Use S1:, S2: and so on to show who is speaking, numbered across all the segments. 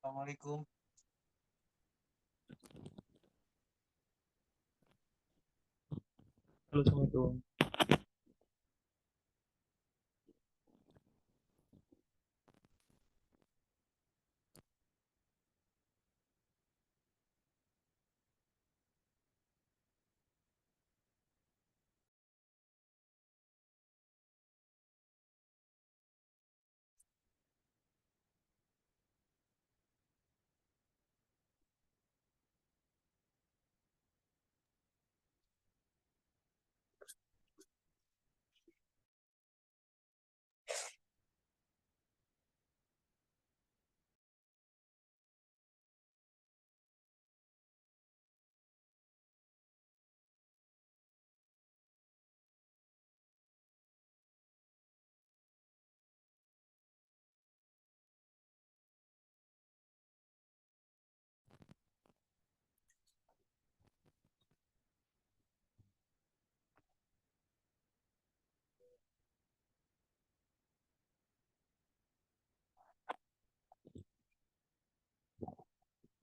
S1: Assalamualaikum.
S2: Halo, Assalamualaikum.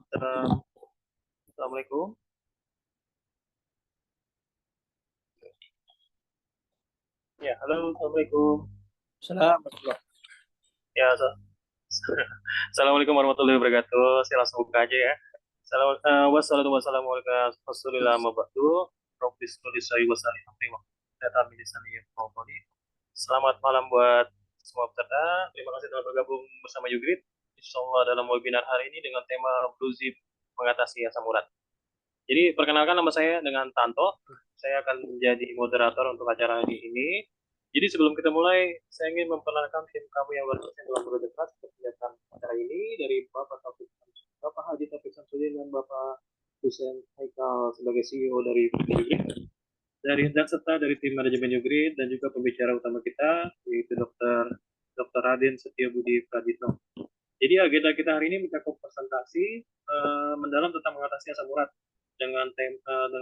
S2: Assalamualaikum. Ya, halo, Assalamualaikum.
S1: Salam.
S2: Ya, Assalamualaikum warahmatullahi wabarakatuh. Saya langsung buka aja ya. Wassalamualaikum warahmatullahi wabarakatuh. Profis tulis saya wasali data milisani Selamat malam buat semua peserta. Terima kasih telah bergabung bersama Yugrid. Insya Allah dalam webinar hari ini dengan tema Blue Zip mengatasi asam urat. Jadi perkenalkan nama saya dengan Tanto. Saya akan menjadi moderator untuk acara ini. Jadi sebelum kita mulai, saya ingin memperkenalkan tim kami yang luar biasa dalam bekerja keras untuk menyiapkan acara ini dari Bapak Haji Taufik Samsudin dan Bapak Hussein Haikal sebagai CEO dari Ugrid, dan serta dari tim manajemen Ugrid dan juga pembicara utama kita yaitu Dr. Raden Setiabudi Praditno. Jadi agenda kita hari ini mencakup presentasi mendalam tentang mengatasi asam urat dengan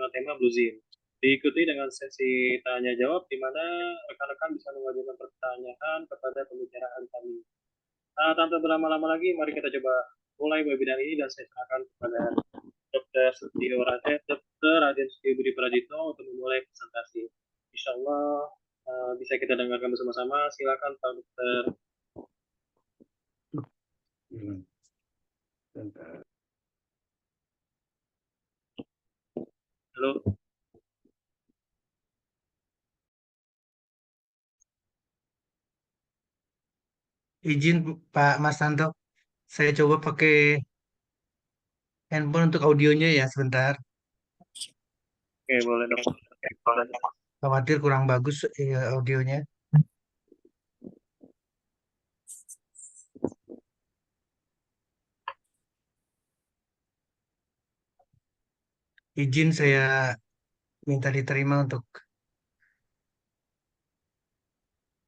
S2: tema Blue Zone. Diikuti dengan sesi tanya jawab di mana rekan-rekan bisa mengajukan pertanyaan kepada pembicara ahli kami. Tanpa berlama-lama lagi, mari kita coba mulai webinar ini dan saya serahkan kepada Dr. Raden Setio Budi Praditno untuk memulai presentasi. Insya Allah bisa kita dengarkan bersama-sama. Silakan Pak Dokter. Halo.
S1: Izin Pak Mas Tanto, saya coba pakai handphone untuk audionya ya sebentar.
S2: Oke, boleh dok.
S1: Khawatir kurang bagus audionya. Izin saya minta diterima untuk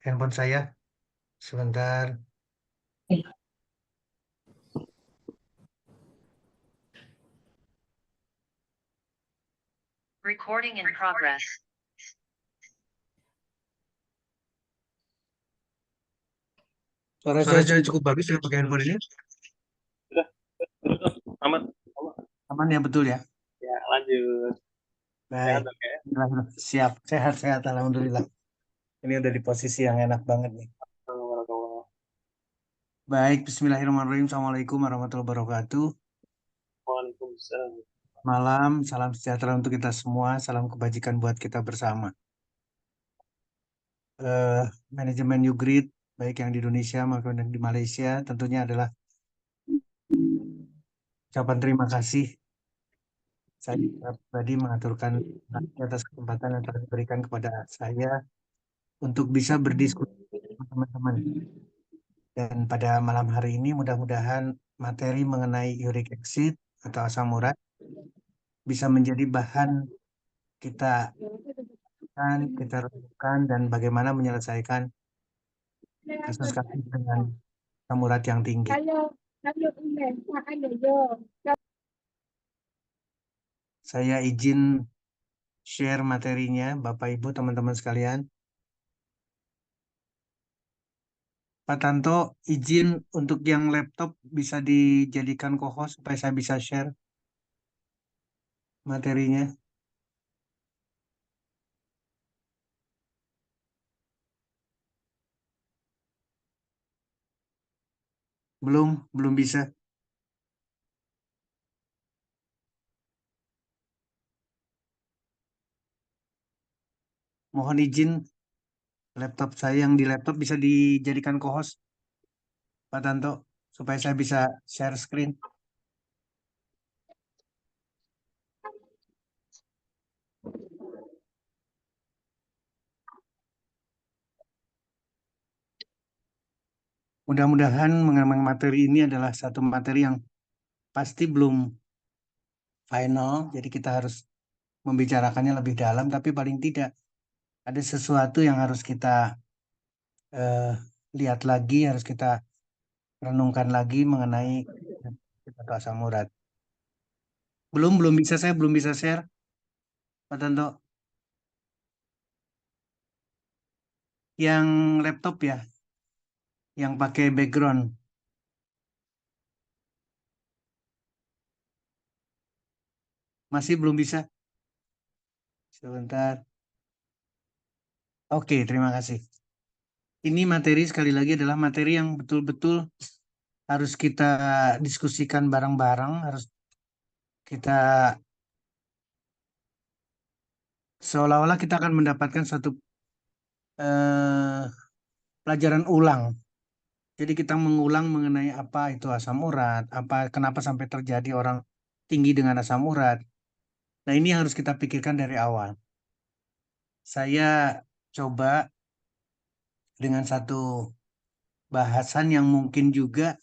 S1: handphone saya sebentar.
S3: Recording in progress.
S1: Suara saya cukup bagus ya pakai handphone ini.
S2: Sudah, aman.
S1: Aman ya, betul ya?
S2: Ya, lanjut. Sehat
S1: Baik.
S2: dok ya.
S1: Alhamdulillah. Siap, sehat-sehat Alhamdulillah. Ini udah di posisi yang enak banget nih.
S2: Warahmatullahi
S1: Baik, Bismillahirrahmanirrahim. Assalamualaikum warahmatullahi wabarakatuh.
S2: Waalaikumsalam.
S1: Malam, salam sejahtera untuk kita semua, salam kebajikan buat kita bersama. eh, Manajemen Ugrid, baik yang di Indonesia maupun yang di Malaysia, tentunya adalah ucapan terima kasih. Saya pribadi mengaturkan terima kasih atas kesempatan yang telah diberikan kepada saya untuk bisa berdiskusi dengan teman-teman. Dan pada malam hari ini mudah-mudahan materi mengenai uric acid atau asam urat bisa menjadi bahan kita kita renungkan dan bagaimana menyelesaikan kasus-kasus dengan asam urat yang tinggi. Saya izin share materinya, Bapak Ibu, teman-teman sekalian. Pak Tanto, izin untuk yang laptop bisa dijadikan co-host supaya saya bisa share materinya. Belum bisa. Mohon izin laptop saya yang di laptop bisa dijadikan co-host Pak Tanto supaya saya bisa share screen. Mudah-mudahan mengenai materi ini adalah satu materi yang pasti belum final, jadi kita harus membicarakannya lebih dalam, tapi paling tidak ada sesuatu yang harus kita eh, lihat lagi, harus kita renungkan lagi mengenai atau asam urat. Belum bisa saya belum bisa share, Pak Tanto. Yang laptop ya, yang pakai background masih belum bisa. Sebentar. Oke, terima kasih. Ini materi sekali lagi adalah materi yang betul-betul harus kita diskusikan bareng-bareng, harus kita seolah-olah kita akan mendapatkan satu eh, pelajaran ulang. Jadi kita mengulang mengenai apa itu asam urat, apa kenapa sampai terjadi orang tinggi dengan asam urat. Nah, ini yang harus kita pikirkan dari awal. Saya coba dengan satu bahasan yang mungkin juga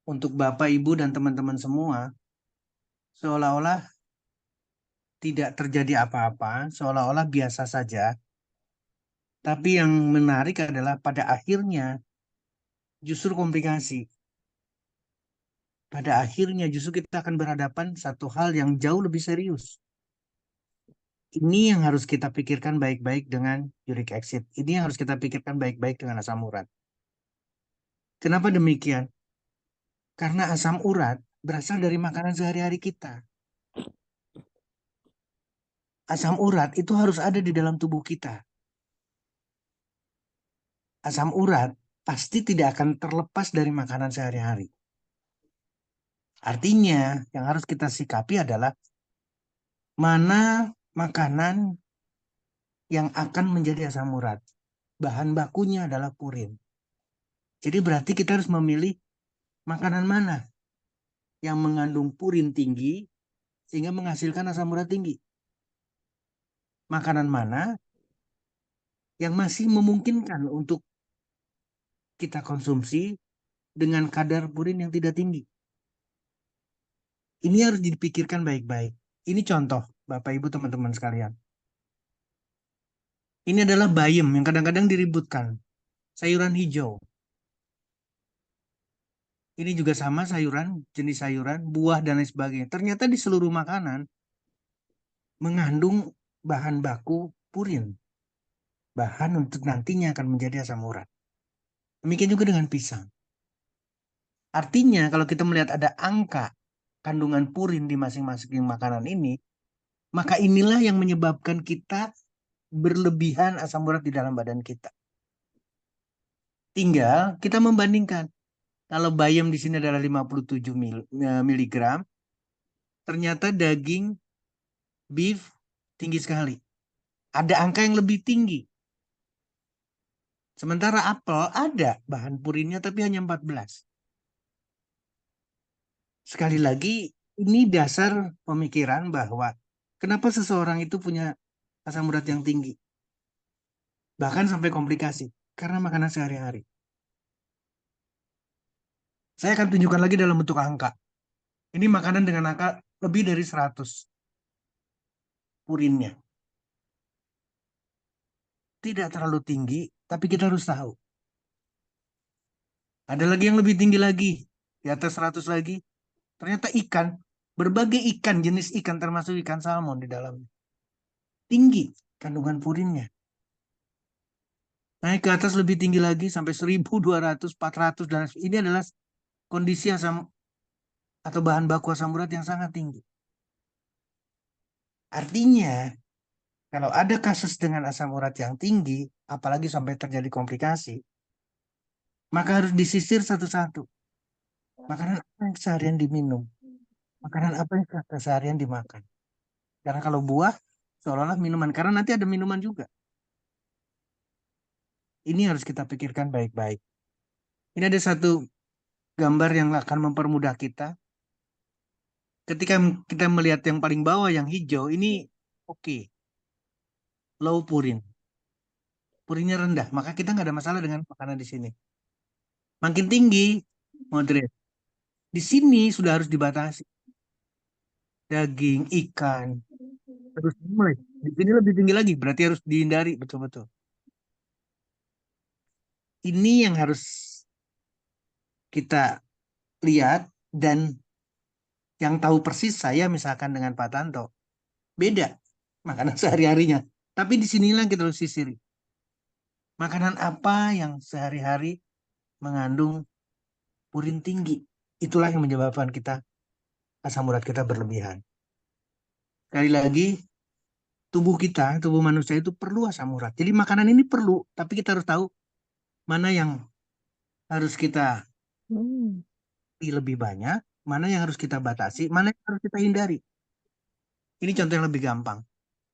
S1: untuk Bapak, Ibu, dan teman-teman semua, seolah-olah tidak terjadi apa-apa, seolah-olah biasa saja. Tapi yang menarik adalah pada akhirnya justru komplikasi. Pada akhirnya justru kita akan berhadapan satu hal yang jauh lebih serius. Ini yang harus kita pikirkan baik-baik dengan uric acid. Ini yang harus kita pikirkan baik-baik dengan asam urat. Kenapa demikian? Karena asam urat berasal dari makanan sehari-hari kita. Asam urat itu harus ada di dalam tubuh kita. Asam urat pasti tidak akan terlepas dari makanan sehari-hari. Artinya, yang harus kita sikapi adalah mana makanan yang akan menjadi asam urat. Bahan bakunya adalah purin. Jadi berarti kita harus memilih makanan mana yang mengandung purin tinggi sehingga menghasilkan asam urat tinggi. Makanan mana yang masih memungkinkan untuk kita konsumsi dengan kadar purin yang tidak tinggi. Ini harus dipikirkan baik-baik. Ini contoh, Bapak Ibu teman-teman sekalian. Ini adalah bayam yang kadang-kadang diributkan. Sayuran hijau. Ini juga sama sayuran, jenis sayuran, buah dan lain sebagainya. Ternyata di seluruh makanan mengandung bahan baku purin. Bahan untuk nantinya akan menjadi asam urat. Demikian juga dengan pisang. Artinya kalau kita melihat ada angka kandungan purin di masing-masing makanan ini, maka inilah yang menyebabkan kita berlebihan asam urat di dalam badan kita. Tinggal kita membandingkan. Kalau bayam di sini adalah 57 miligram, ternyata daging beef tinggi sekali. Ada angka yang lebih tinggi. Sementara apel ada bahan purinnya tapi hanya 14. Sekali lagi, ini dasar pemikiran bahwa kenapa seseorang itu punya asam urat yang tinggi. Bahkan sampai komplikasi. Karena makanan sehari-hari. Saya akan tunjukkan lagi dalam bentuk angka. Ini makanan dengan angka lebih dari 100 purinnya. Tidak terlalu tinggi, tapi kita harus tahu. Ada lagi yang lebih tinggi lagi. Di atas 100 lagi. Ternyata ikan. Berbagai ikan, jenis ikan termasuk ikan salmon di dalamnya. Tinggi kandungan purinnya. Naik ke atas lebih tinggi lagi sampai 1.200, 400 dan ini adalah kondisi asam atau bahan baku asam urat yang sangat tinggi. Artinya, kalau ada kasus dengan asam urat yang tinggi, apalagi sampai terjadi komplikasi, maka harus disisir satu-satu. Makanan apa yang seharian diminum? Makanan apa yang seharian dimakan? Karena kalau buah, seolah-olah minuman. Karena nanti ada minuman juga. Ini harus kita pikirkan baik-baik. Ini ada satu gambar yang akan mempermudah kita. Ketika kita melihat yang paling bawah, yang hijau, ini oke, low purin. Purinnya rendah, maka kita nggak ada masalah dengan makanan di sini. Makin tinggi, moderate. Di sini sudah harus dibatasi. Daging, ikan, terus mulai. Di sini lebih tinggi lagi, berarti harus dihindari betul-betul. Ini yang harus kita lihat dan yang tahu persis saya misalkan dengan Pak Tanto beda makanan sehari-harinya. Tapi di sinilah kita harus sisiri. Makanan apa yang sehari-hari mengandung purin tinggi? Itulah yang menyebabkan kita asam urat kita berlebihan. Sekali lagi, tubuh kita, tubuh manusia itu perlu asam urat. Jadi makanan ini perlu, tapi kita harus tahu mana yang harus kita lebih banyak, mana yang harus kita batasi, mana yang harus kita hindari. Ini contoh yang lebih gampang.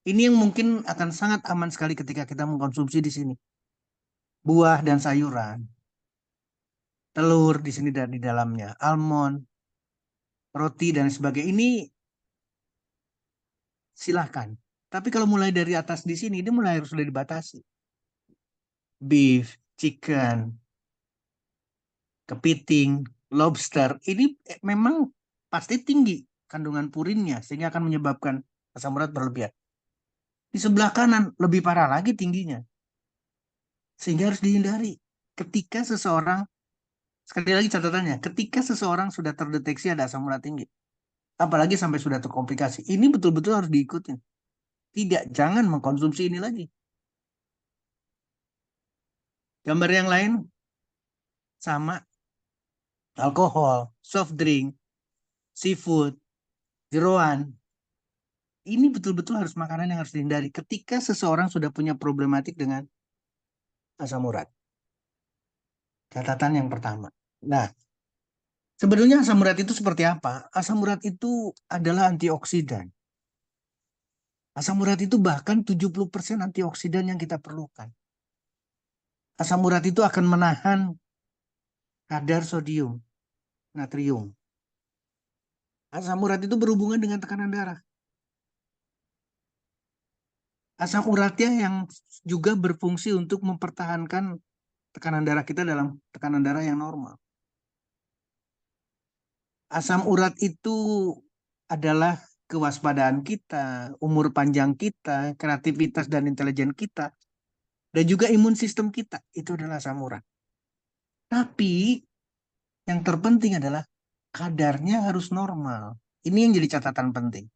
S1: Ini yang mungkin akan sangat aman sekali ketika kita mengkonsumsi di sini. Buah dan sayuran, telur di sini dan di dalamnya, almond, roti dan sebagainya. Ini silahkan. Tapi kalau mulai dari atas di sini, ini mulai harus sudah dibatasi. Beef, chicken, kepiting, lobster, ini memang pasti tinggi kandungan purinnya sehingga akan menyebabkan asam urat berlebihan. Di sebelah kanan lebih parah lagi tingginya sehingga harus dihindari. Ketika seseorang, sekali lagi catatannya, ketika seseorang sudah terdeteksi ada asam urat tinggi, apalagi sampai sudah terkomplikasi, ini betul-betul harus diikuti. Tidak, jangan mengkonsumsi ini lagi. Gambar yang lain sama, alkohol, soft drink, seafood, jeroan. Ini betul-betul harus makanan yang harus dihindari ketika seseorang sudah punya problematik dengan asam urat. Catatan yang pertama. Nah, sebenarnya asam urat itu seperti apa? Asam urat itu adalah antioksidan. Asam urat itu bahkan 70% antioksidan yang kita perlukan. Asam urat itu akan menahan kadar sodium, natrium. Asam urat itu berhubungan dengan tekanan darah. Asam uratnya yang juga berfungsi untuk mempertahankan tekanan darah kita dalam tekanan darah yang normal. Asam urat itu adalah kewaspadaan kita, umur panjang kita, kreativitas dan intelijen kita, dan juga imun sistem kita. Itu adalah asam urat. Tapi yang terpenting adalah kadarnya harus normal. Ini yang jadi catatan penting.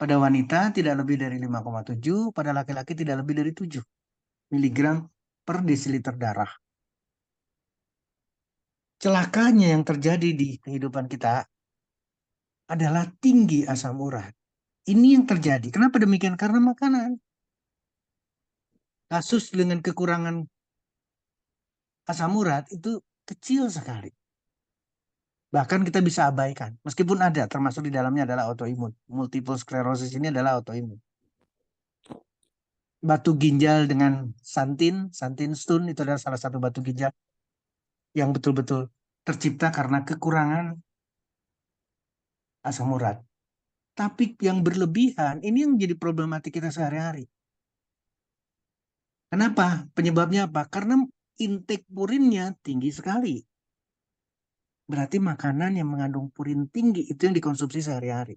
S1: Pada wanita tidak lebih dari 5,7, pada laki-laki tidak lebih dari 7 miligram per desiliter darah. Celakanya yang terjadi di kehidupan kita adalah tinggi asam urat. Ini yang terjadi. Kenapa demikian? Karena makanan. Kasus dengan kekurangan asam urat itu kecil sekali. Bahkan kita bisa abaikan. Meskipun ada, termasuk di dalamnya adalah autoimun. Multiple sclerosis ini adalah autoimun. Batu ginjal dengan santin, santin stone itu adalah salah satu batu ginjal yang betul-betul tercipta karena kekurangan asam urat. Tapi yang berlebihan, ini yang jadi problematik kita sehari-hari. Kenapa? Penyebabnya apa? Karena intake purinnya tinggi sekali. Berarti makanan yang mengandung purin tinggi itu yang dikonsumsi sehari-hari.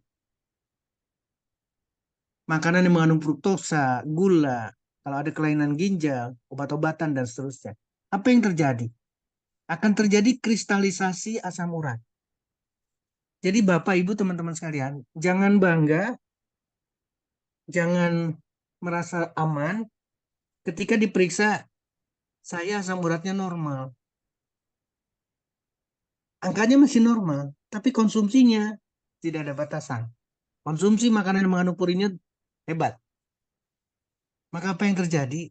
S1: Makanan yang mengandung fruktosa, gula, kalau ada kelainan ginjal, obat-obatan, dan seterusnya. Apa yang terjadi? Akan terjadi kristalisasi asam urat. Jadi Bapak, Ibu, teman-teman sekalian, jangan bangga, jangan merasa aman ketika diperiksa saya asam uratnya normal. Angkanya masih normal, tapi konsumsinya tidak ada batasan. Konsumsi makanan yang mengandung purinnya hebat. Maka apa yang terjadi?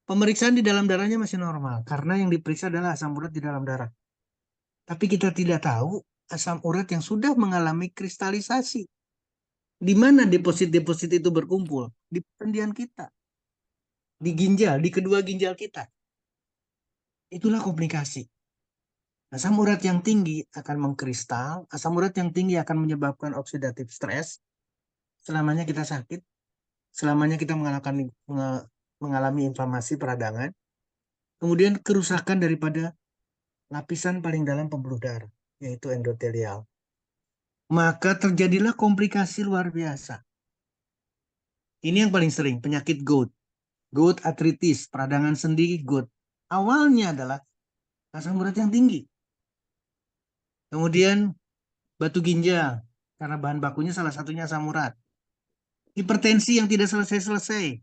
S1: Pemeriksaan di dalam darahnya masih normal, karena yang diperiksa adalah asam urat di dalam darah. Tapi kita tidak tahu asam urat yang sudah mengalami kristalisasi. Di mana deposit-deposit itu berkumpul? Di persendian kita, di ginjal, di kedua ginjal kita. Itulah komplikasi. Asam urat yang tinggi akan mengkristal, asam urat yang tinggi akan menyebabkan oksidatif stres, selamanya kita sakit, selamanya kita mengalami inflamasi peradangan, kemudian kerusakan daripada lapisan paling dalam pembuluh darah, yaitu endotelial. Maka terjadilah komplikasi luar biasa. Ini yang paling sering, penyakit gout. Gout arthritis, peradangan sendi, gout. Awalnya adalah asam urat yang tinggi. Kemudian batu ginjal, karena bahan bakunya salah satunya asam urat. Hipertensi yang tidak selesai-selesai.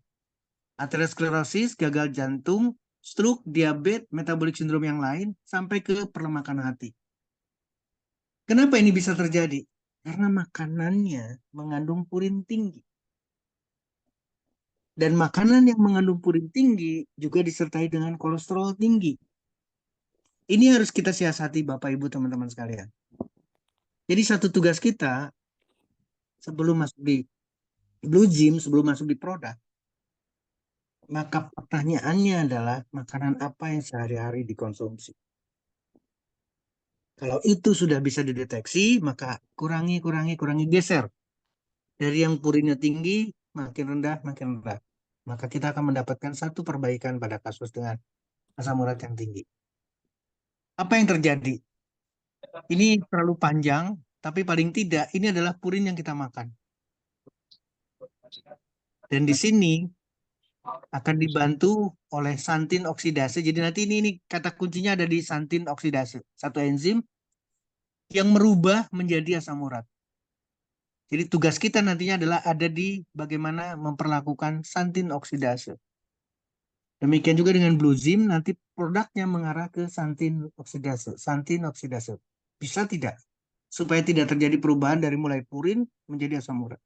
S1: Aterosklerosis, gagal jantung, stroke, diabetes, metabolic syndrome yang lain, sampai ke perlemakan hati. Kenapa ini bisa terjadi? Karena makanannya mengandung purin tinggi. Dan makanan yang mengandung purin tinggi juga disertai dengan kolesterol tinggi. Ini harus kita siasati Bapak Ibu teman-teman sekalian. Jadi satu tugas kita sebelum masuk di Blue Gym, sebelum masuk di produk, maka pertanyaannya adalah makanan apa yang sehari-hari dikonsumsi. Kalau itu sudah bisa dideteksi, maka kurangi, geser. Dari yang purinnya tinggi, makin rendah, makin rendah. Maka kita akan mendapatkan satu perbaikan pada kasus dengan asam urat yang tinggi. Apa yang terjadi? Ini terlalu panjang, tapi paling tidak ini adalah purin yang kita makan. Dan di sini akan dibantu oleh santin oksidase. Jadi nanti ini kata kuncinya ada di santin oksidase. Satu enzim yang merubah menjadi asam urat. Jadi tugas kita nantinya adalah ada di bagaimana memperlakukan santin oksidase. Demikian juga dengan Blue Zim, nanti produknya mengarah ke santin oksidase. Santin oksidase. Bisa tidak? Supaya tidak terjadi perubahan dari mulai purin menjadi asam urat.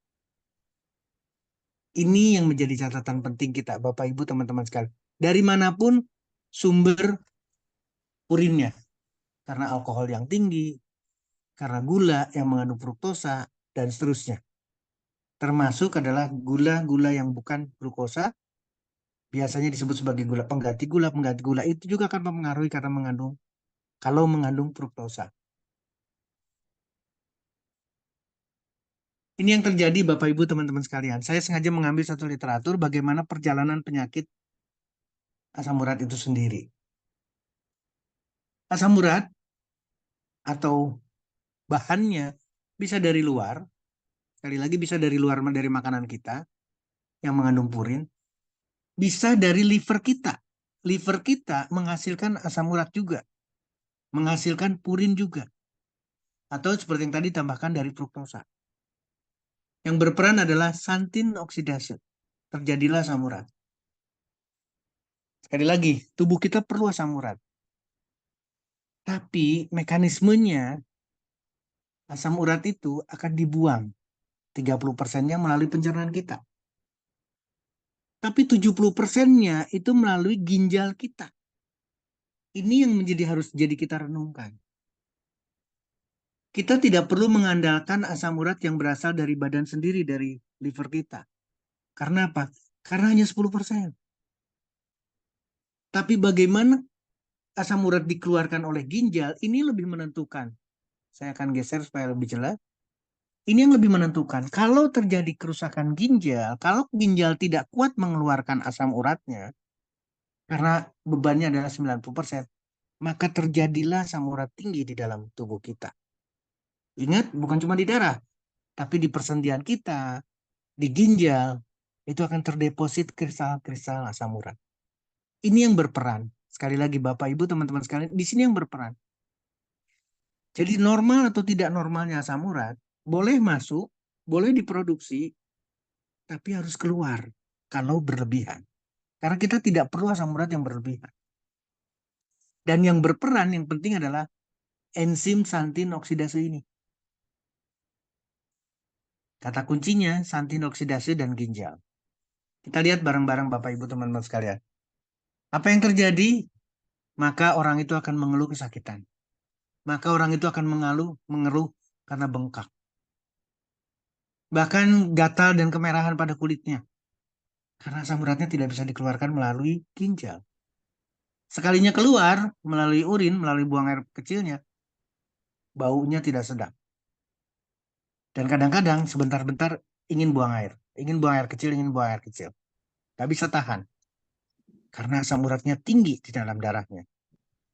S1: Ini yang menjadi catatan penting kita, Bapak Ibu, teman-teman sekalian. Dari manapun sumber purinnya. Karena alkohol yang tinggi, karena gula yang mengandung fruktosa, dan seterusnya. Termasuk adalah gula-gula yang bukan glukosa, biasanya disebut sebagai gula pengganti gula. Pengganti gula itu juga akan mempengaruhi karena kalau mengandung fruktosa. Ini yang terjadi Bapak Ibu teman-teman sekalian. Saya sengaja mengambil satu literatur bagaimana perjalanan penyakit asam urat itu sendiri. Asam urat atau bahannya bisa dari luar, sekali lagi bisa dari luar dari makanan kita yang mengandung purin, bisa dari liver kita. Liver kita menghasilkan asam urat juga, menghasilkan purin juga. Atau seperti yang tadi tambahkan dari fruktosa. Yang berperan adalah santin oksidase. Terjadilah asam urat. Sekali lagi, tubuh kita perlu asam urat. Tapi mekanismenya asam urat itu akan dibuang 30%-nya melalui pencernaan kita. Tapi 70%-nya itu melalui ginjal kita. Ini yang harus jadi kita renungkan. Kita tidak perlu mengandalkan asam urat yang berasal dari badan sendiri, dari liver kita. Karena apa? Karena hanya 10%. Tapi bagaimana asam urat dikeluarkan oleh ginjal, ini lebih menentukan. Saya akan geser supaya lebih jelas. Ini yang lebih menentukan. Kalau terjadi kerusakan ginjal, kalau ginjal tidak kuat mengeluarkan asam uratnya, karena bebannya adalah 90%, maka terjadilah asam urat tinggi di dalam tubuh kita. Ingat, bukan cuma di darah, tapi di persendian kita, di ginjal, itu akan terdeposit kristal-kristal asam urat. Ini yang berperan. Sekali lagi Bapak Ibu teman-teman sekalian, di sini yang berperan. Jadi normal atau tidak normalnya asam urat boleh masuk, boleh diproduksi, tapi harus keluar kalau berlebihan. Karena kita tidak perlu asam urat yang berlebihan. Dan yang berperan yang penting adalah enzim santin oksidase ini. Kata kuncinya santin oksidase dan ginjal. Kita lihat bareng-bareng Bapak Ibu teman-teman sekalian. Apa yang terjadi? Maka orang itu akan mengeluh kesakitan. Maka orang itu akan mengeluh karena bengkak. Bahkan gatal dan kemerahan pada kulitnya. Karena asam uratnya tidak bisa dikeluarkan melalui ginjal. Sekalinya keluar melalui urin, melalui buang air kecilnya, baunya tidak sedap. Dan kadang-kadang sebentar-bentar ingin buang air. Ingin buang air kecil, ingin buang air kecil. Gak bisa tahan. Karena asam uratnya tinggi di dalam darahnya.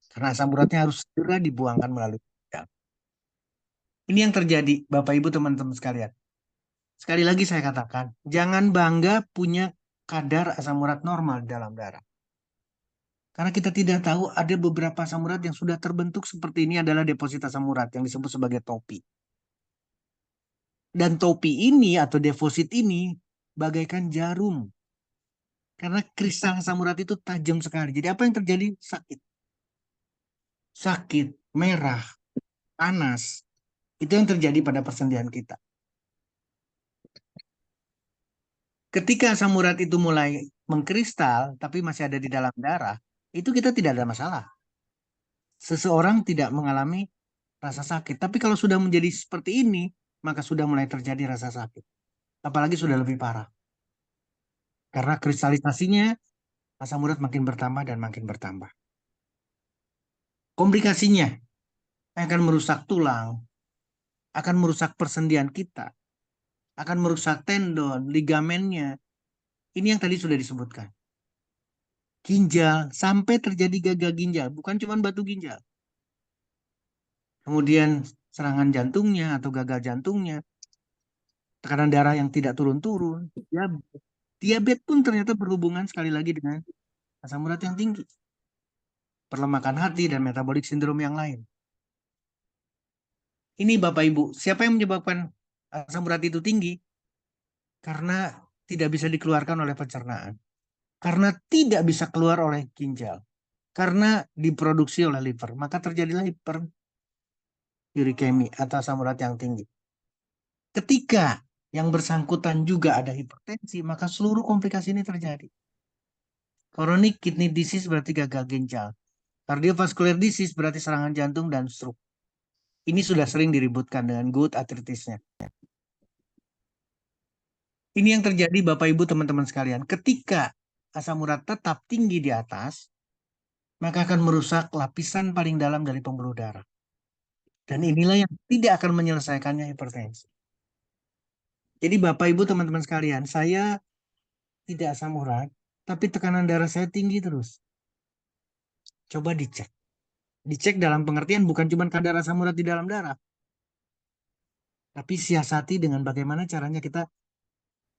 S1: Karena asam uratnya harus segera dibuangkan melalui ginjal. Ini yang terjadi, Bapak Ibu teman-teman sekalian. Sekali lagi saya katakan, jangan bangga punya kadar asam urat normal di dalam darah. Karena kita tidak tahu ada beberapa asam urat yang sudah terbentuk seperti ini adalah deposit asam urat yang disebut sebagai topi. Dan topi ini atau deposit ini bagaikan jarum. Karena kristal asam urat itu tajam sekali. Jadi apa yang terjadi? Sakit. Sakit, merah, panas. Itu yang terjadi pada persendian kita. Ketika asam urat itu mulai mengkristal, tapi masih ada di dalam darah, itu kita tidak ada masalah. Seseorang tidak mengalami rasa sakit. Tapi kalau sudah menjadi seperti ini, maka sudah mulai terjadi rasa sakit. Apalagi sudah lebih parah. Karena kristalisasinya, asam urat makin bertambah dan makin bertambah. Komplikasinya akan merusak tulang, akan merusak persendian kita, akan merusak tendon, ligamennya. Ini yang tadi sudah disebutkan. Ginjal, sampai terjadi gagal ginjal, bukan cuma batu ginjal. Kemudian serangan jantungnya atau gagal jantungnya, tekanan darah yang tidak turun-turun, ya, diabetes pun ternyata berhubungan sekali lagi dengan asam urat yang tinggi, perlemakan hati dan metabolik sindrom yang lain. Ini Bapak Ibu, siapa yang menyebabkan asam urat itu tinggi? Karena tidak bisa dikeluarkan oleh pencernaan, karena tidak bisa keluar oleh ginjal, karena diproduksi oleh liver, maka terjadilah hiperurikemi atau asam urat yang tinggi. Ketika yang bersangkutan juga ada hipertensi, maka seluruh komplikasi ini terjadi. Chronic kidney disease berarti gagal ginjal. Cardiovascular disease berarti serangan jantung dan stroke. Ini sudah sering diributkan dengan gout arthritisnya. Ini yang terjadi Bapak Ibu teman-teman sekalian. Ketika asam urat tetap tinggi di atas, maka akan merusak lapisan paling dalam dari pembuluh darah. Dan inilah yang tidak akan menyelesaikannya hipertensi. Jadi Bapak Ibu teman-teman sekalian, saya tidak asam urat, tapi tekanan darah saya tinggi terus. Coba dicek. Dicek dalam pengertian bukan cuma kadar asam urat di dalam darah, tapi siasati dengan bagaimana caranya kita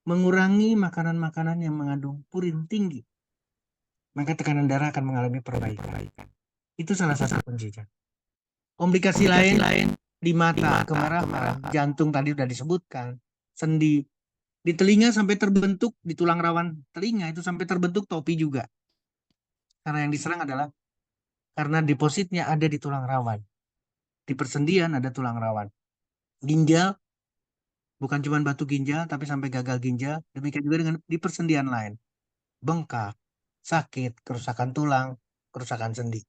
S1: mengurangi makanan-makanan yang mengandung purin tinggi. Maka tekanan darah akan mengalami perbaikan. Itu salah satu kuncinya. Komplikasi lain di mata, kemerahan, jantung tadi sudah disebutkan, sendi, di telinga sampai terbentuk, di tulang rawan telinga itu sampai terbentuk topi juga. Karena yang diserang adalah karena depositnya ada di tulang rawan. Di persendian ada tulang rawan. Ginjal, bukan cuma batu ginjal, tapi sampai gagal ginjal. Demikian juga dengan di persendian lain. Bengkak, sakit, kerusakan tulang, kerusakan sendi.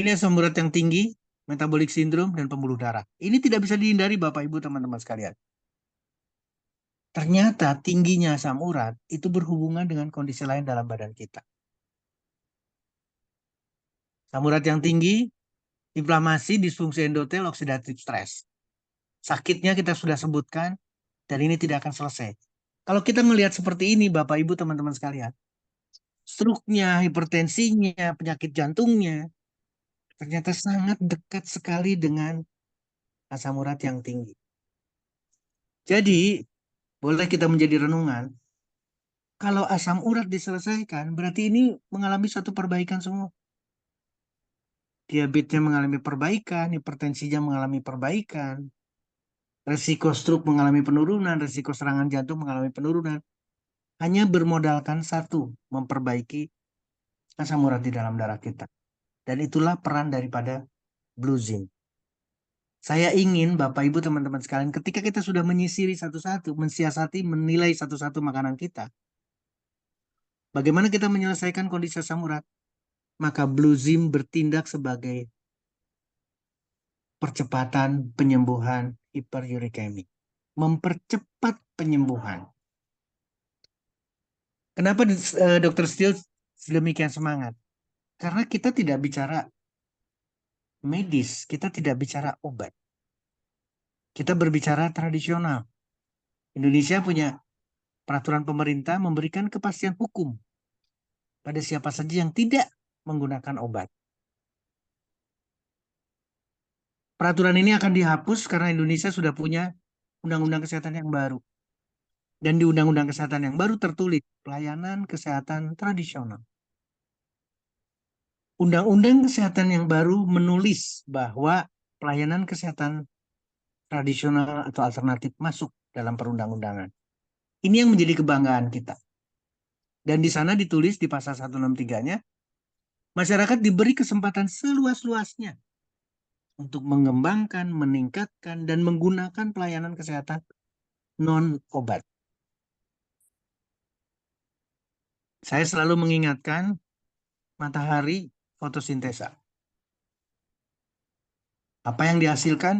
S1: Ini asam urat yang tinggi, metabolic syndrome, dan pembuluh darah. Ini tidak bisa dihindari Bapak Ibu teman-teman sekalian. Ternyata tingginya asam urat itu berhubungan dengan kondisi lain dalam badan kita. Asam urat yang tinggi, inflamasi, disfungsi endotel, oxidative stress. Sakitnya kita sudah sebutkan, dan ini tidak akan selesai. Kalau kita melihat seperti ini, Bapak Ibu teman-teman sekalian, struknya, hipertensinya, penyakit jantungnya, ternyata sangat dekat sekali dengan asam urat yang tinggi. Jadi, boleh kita menjadi renungan, kalau asam urat diselesaikan, berarti ini mengalami suatu perbaikan semua. Diabetesnya mengalami perbaikan, hipertensinya mengalami perbaikan, resiko stroke mengalami penurunan, resiko serangan jantung mengalami penurunan. hanya bermodalkan satu, memperbaiki asam urat di dalam darah kita. Dan itulah peran daripada Blue Zinc. Saya ingin Bapak Ibu teman-teman sekalian ketika kita sudah menyisiri satu-satu, mensiasati, menilai satu-satu makanan kita, bagaimana kita menyelesaikan kondisi asam urat, maka Blue Zinc bertindak sebagai percepatan penyembuhan hiperurikemi. Mempercepat penyembuhan. Kenapa Dr. Steele sedemikian semangat? Karena kita tidak bicara medis, kita tidak bicara obat. Kita berbicara tradisional. Indonesia punya peraturan pemerintah memberikan kepastian hukum pada siapa saja yang tidak menggunakan obat. Peraturan ini akan dihapus karena Indonesia sudah punya undang-undang kesehatan yang baru. Dan di undang-undang kesehatan yang baru tertulis pelayanan kesehatan tradisional. Undang-undang kesehatan yang baru menulis bahwa pelayanan kesehatan tradisional atau alternatif masuk dalam perundang-undangan. Ini yang menjadi kebanggaan kita. Dan di sana ditulis di pasal 163-nya, masyarakat diberi kesempatan seluas-luasnya untuk mengembangkan, meningkatkan, dan menggunakan pelayanan kesehatan non-obat. Saya selalu mengingatkan matahari fotosintesa. Apa yang dihasilkan?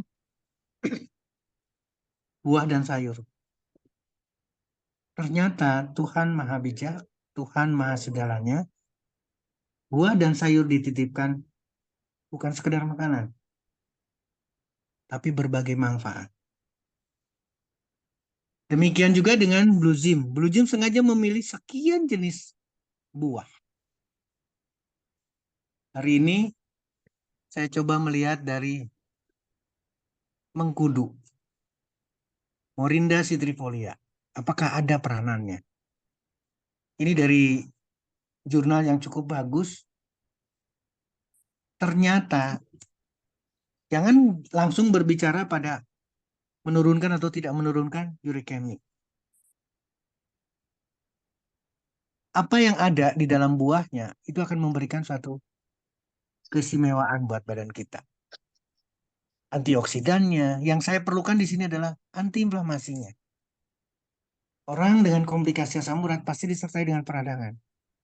S1: Buah dan sayur. Ternyata Tuhan Maha Bijak, Tuhan Maha Segalanya, buah dan sayur dititipkan bukan sekedar makanan, tapi berbagai manfaat. Demikian juga dengan Blue Zim. Blue Zim sengaja memilih sekian jenis buah. Hari ini saya coba melihat dari mengkudu, Morinda citrifolia. Apakah ada peranannya? Ini dari jurnal yang cukup bagus. Ternyata jangan langsung berbicara pada menurunkan atau tidak menurunkan uricemi. Apa yang ada di dalam buahnya itu akan memberikan suatu keistimewaan buat badan kita. Antioksidannya, yang saya perlukan di sini adalah antiinflamasinya. Orang dengan komplikasi asam urat pasti disertai dengan peradangan.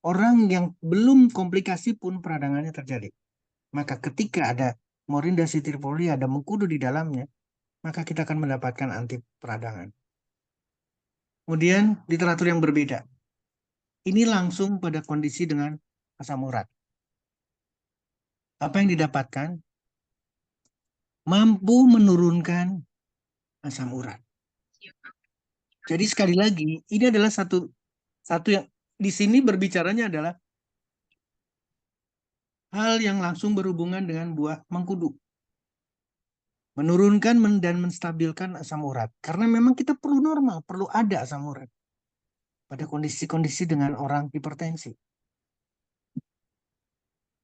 S1: Orang yang belum komplikasi pun peradangannya terjadi. Maka ketika ada Morinda citrifolia, ada mengkudu di dalamnya, maka kita akan mendapatkan anti peradangan. Kemudian literatur yang berbeda. Ini langsung pada kondisi dengan asam urat. Apa yang didapatkan? Mampu menurunkan asam urat. Jadi sekali lagi, ini adalah satu yang di sini berbicaranya adalah hal yang langsung berhubungan dengan buah mengkudu. Menurunkan dan menstabilkan asam urat. Karena memang kita perlu normal, perlu ada asam urat. Pada kondisi-kondisi dengan orang hipertensi.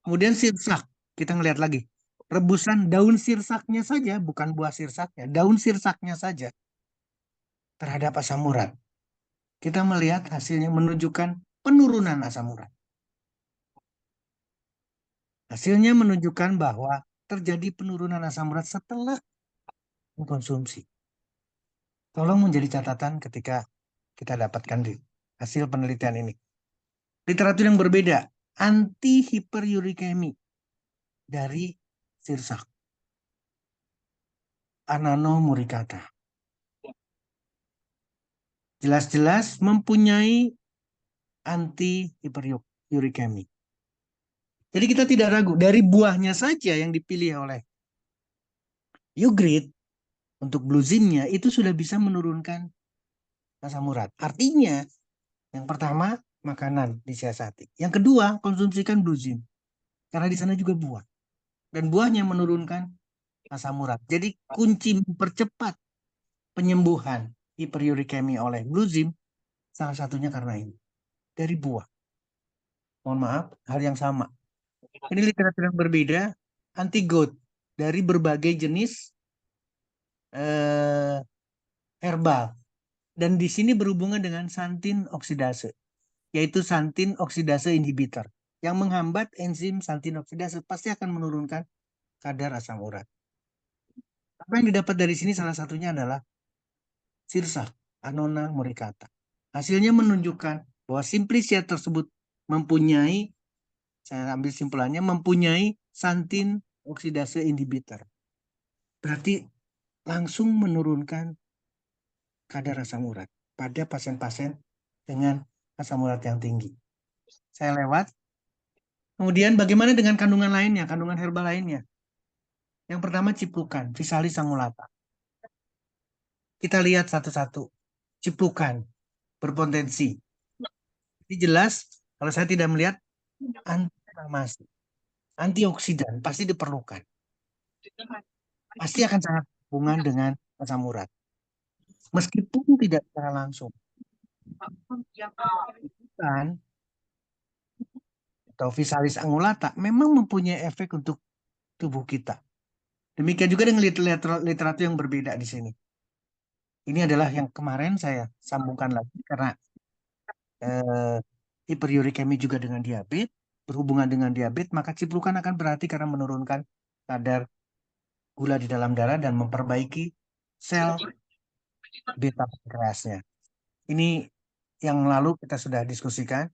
S1: Kemudian sirsak, kita ngelihat lagi. Rebusan daun sirsaknya saja, bukan buah sirsaknya. Daun sirsaknya saja terhadap asam urat. Kita melihat hasilnya menunjukkan penurunan asam urat. Hasilnya menunjukkan bahwa terjadi penurunan asam urat setelah mengkonsumsi. Tolong menjadi catatan ketika kita dapatkan di hasil penelitian ini. Literatur yang berbeda, anti hiperurikemi dari sirsak. Anano muricata. Jelas-jelas mempunyai anti hiperurikemi. Jadi kita tidak ragu, dari buahnya saja yang dipilih oleh Ugrid untuk Blue Zim-nya itu sudah bisa menurunkan asam urat. Artinya, yang pertama makanan disiasati. Yang kedua, konsumsikan Blue Zim. Karena di sana juga buah. Dan buahnya menurunkan asam urat. Jadi kunci mempercepat penyembuhan hiperurikemi oleh Blue Zim salah satunya karena ini. Dari buah. Mohon maaf, hal yang sama. Ini literatur yang berbeda, anti-gout dari berbagai jenis herbal. Dan di sini berhubungan dengan santin oksidase, yaitu santin oksidase inhibitor. Yang menghambat enzim santin oksidase pasti akan menurunkan kadar asam urat. Apa yang didapat dari sini salah satunya adalah sirsa Annona muricata. Hasilnya menunjukkan bahwa simplisia tersebut mempunyai, saya ambil simpulannya, mempunyai santin oksidase inhibitor. Berarti langsung menurunkan kadar asam urat pada pasien-pasien dengan asam urat yang tinggi. Saya lewat. Kemudian bagaimana dengan kandungan lainnya, kandungan herbal lainnya? Yang pertama ciplukan, Physalis angulata. Kita lihat satu-satu. Ciplukan berpotensi. Ini jelas kalau saya tidak melihat anti-inflamasi, antioksidan pasti diperlukan. Pasti akan sangat hubungan dengan asam urat. Meskipun tidak secara langsung. Kan atau Physalis angulata memang mempunyai efek untuk tubuh kita. Demikian juga dengan literatur yang berbeda di sini. Ini adalah yang kemarin saya sambungkan lagi karena eh, hiperurikemi juga dengan diabetes, berhubungan dengan diabetes, maka ciplukan akan berarti karena menurunkan kadar gula di dalam darah dan memperbaiki sel beta pankreasnya. Ini yang lalu kita sudah diskusikan.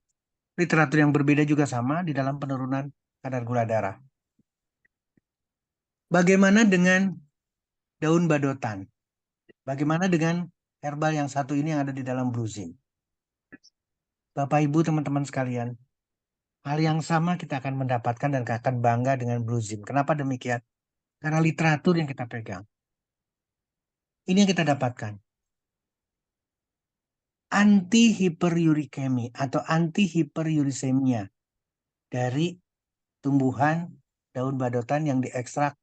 S1: Literatur yang berbeda juga sama di dalam penurunan kadar gula darah. Bagaimana dengan daun badotan? Bagaimana dengan herbal yang satu ini yang ada di dalam Blue Zin? Bapak Ibu teman-teman sekalian, hal yang sama kita akan mendapatkan dan akan bangga dengan Blue Zin. Kenapa demikian? Karena literatur yang kita pegang. Ini yang kita dapatkan. Anti hiperurikemi atau anti hiperurisemia dari tumbuhan daun badotan yang diekstrak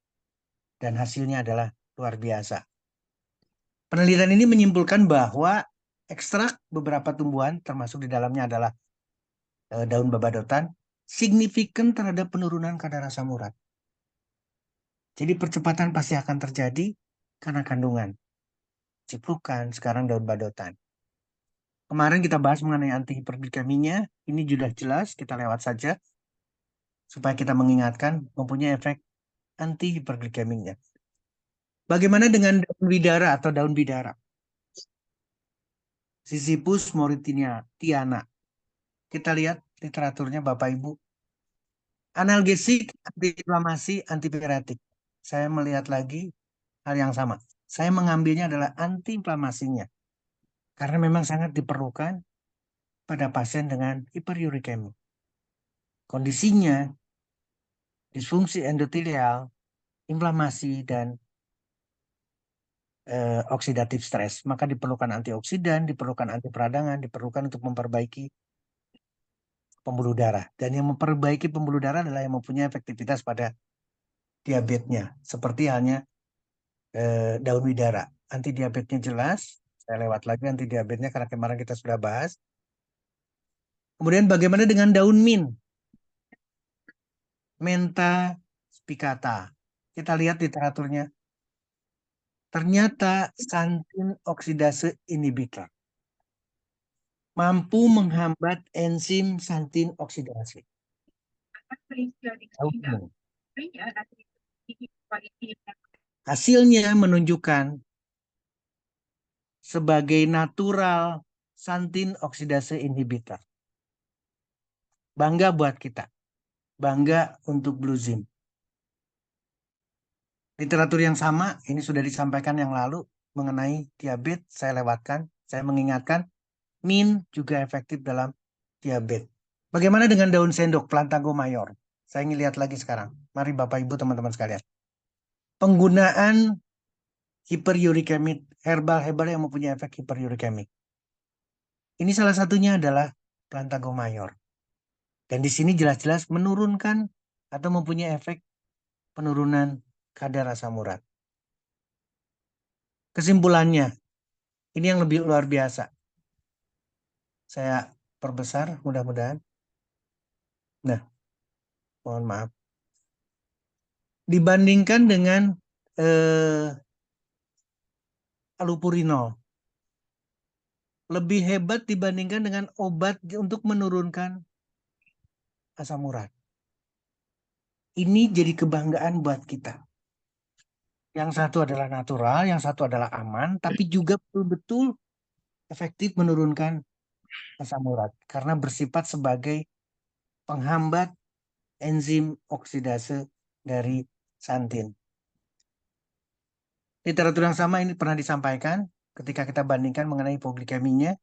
S1: dan hasilnya adalah luar biasa. Penelitian ini menyimpulkan bahwa ekstrak beberapa tumbuhan termasuk di dalamnya adalah daun babadotan signifikan terhadap penurunan kadar asam urat. Jadi percepatan pasti akan terjadi karena kandungan ciplukan, sekarang daun badotan. Kemarin kita bahas mengenai anti hiperglikeminya, ini sudah jelas, kita lewat saja supaya kita mengingatkan mempunyai efek anti hiperglikeminya. Bagaimana dengan daun bidara atau daun bidara? Sisyphus mauritiana. Kita lihat literaturnya Bapak Ibu. Analgesik, antiinflamasi, antipiretik. Saya melihat lagi hal yang sama. Saya mengambilnya adalah antiinflamasinya. Karena memang sangat diperlukan pada pasien dengan hiperurikemi. Kondisinya disfungsi endotelial, inflamasi, dan oksidatif stres. Maka diperlukan antioksidan, diperlukan anti peradangan, diperlukan untuk memperbaiki pembuluh darah. Dan yang memperbaiki pembuluh darah adalah yang mempunyai efektivitas pada diabetesnya. Seperti halnya daun widara. Anti diabetesnya jelas. Saya lewat lagi anti diabetesnya karena kemarin kita sudah bahas. Kemudian bagaimana dengan daun mint? Menta spicata. Kita lihat literaturnya. Ternyata santin oksidase inhibitor mampu menghambat enzim santin oksidase. Hasilnya menunjukkan sebagai natural santin oksidase inhibitor. Bangga buat kita. Bangga untuk Blue Zin. Literatur yang sama, ini sudah disampaikan yang lalu mengenai diabetes, saya lewatkan. Saya mengingatkan, mint juga efektif dalam diabetes. Bagaimana dengan daun sendok, Plantago mayor? Saya ingin lihat lagi sekarang. Mari Bapak Ibu teman-teman sekalian. Penggunaan hiperurikemik, herbal-herbal yang mempunyai efek hiperurikemik. Ini salah satunya adalah Plantago mayor. Dan di sini jelas-jelas menurunkan atau mempunyai efek penurunan kadar asam urat. Kesimpulannya, ini yang lebih luar biasa. Saya perbesar mudah-mudahan. Nah, mohon maaf. Dibandingkan dengan allopurinol. lebih hebat dibandingkan dengan obat untuk menurunkan asam urat. Ini jadi kebanggaan buat kita. Yang satu adalah natural, yang satu adalah aman, tapi juga betul-betul efektif menurunkan asam urat karena bersifat sebagai penghambat enzim oksidase dari santin. Literatur yang sama ini pernah disampaikan ketika kita bandingkan mengenai hipoglikeminya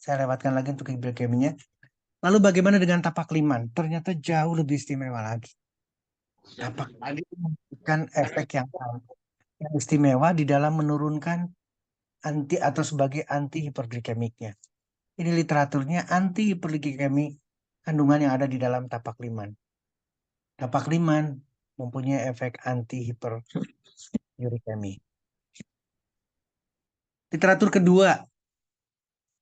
S1: saya lewatkan lagi untuk hipoglikeminya. Lalu bagaimana dengan tapak liman? Ternyata jauh lebih istimewa lagi. Tapak tadi memberikan efek yang istimewa di dalam menurunkan anti atau sebagai anti hiperglikemiknya. Ini literaturnya anti hiperglikemik kandungan yang ada di dalam tapak liman. Tapak liman mempunyai efek anti hiperurikemi. Literatur kedua,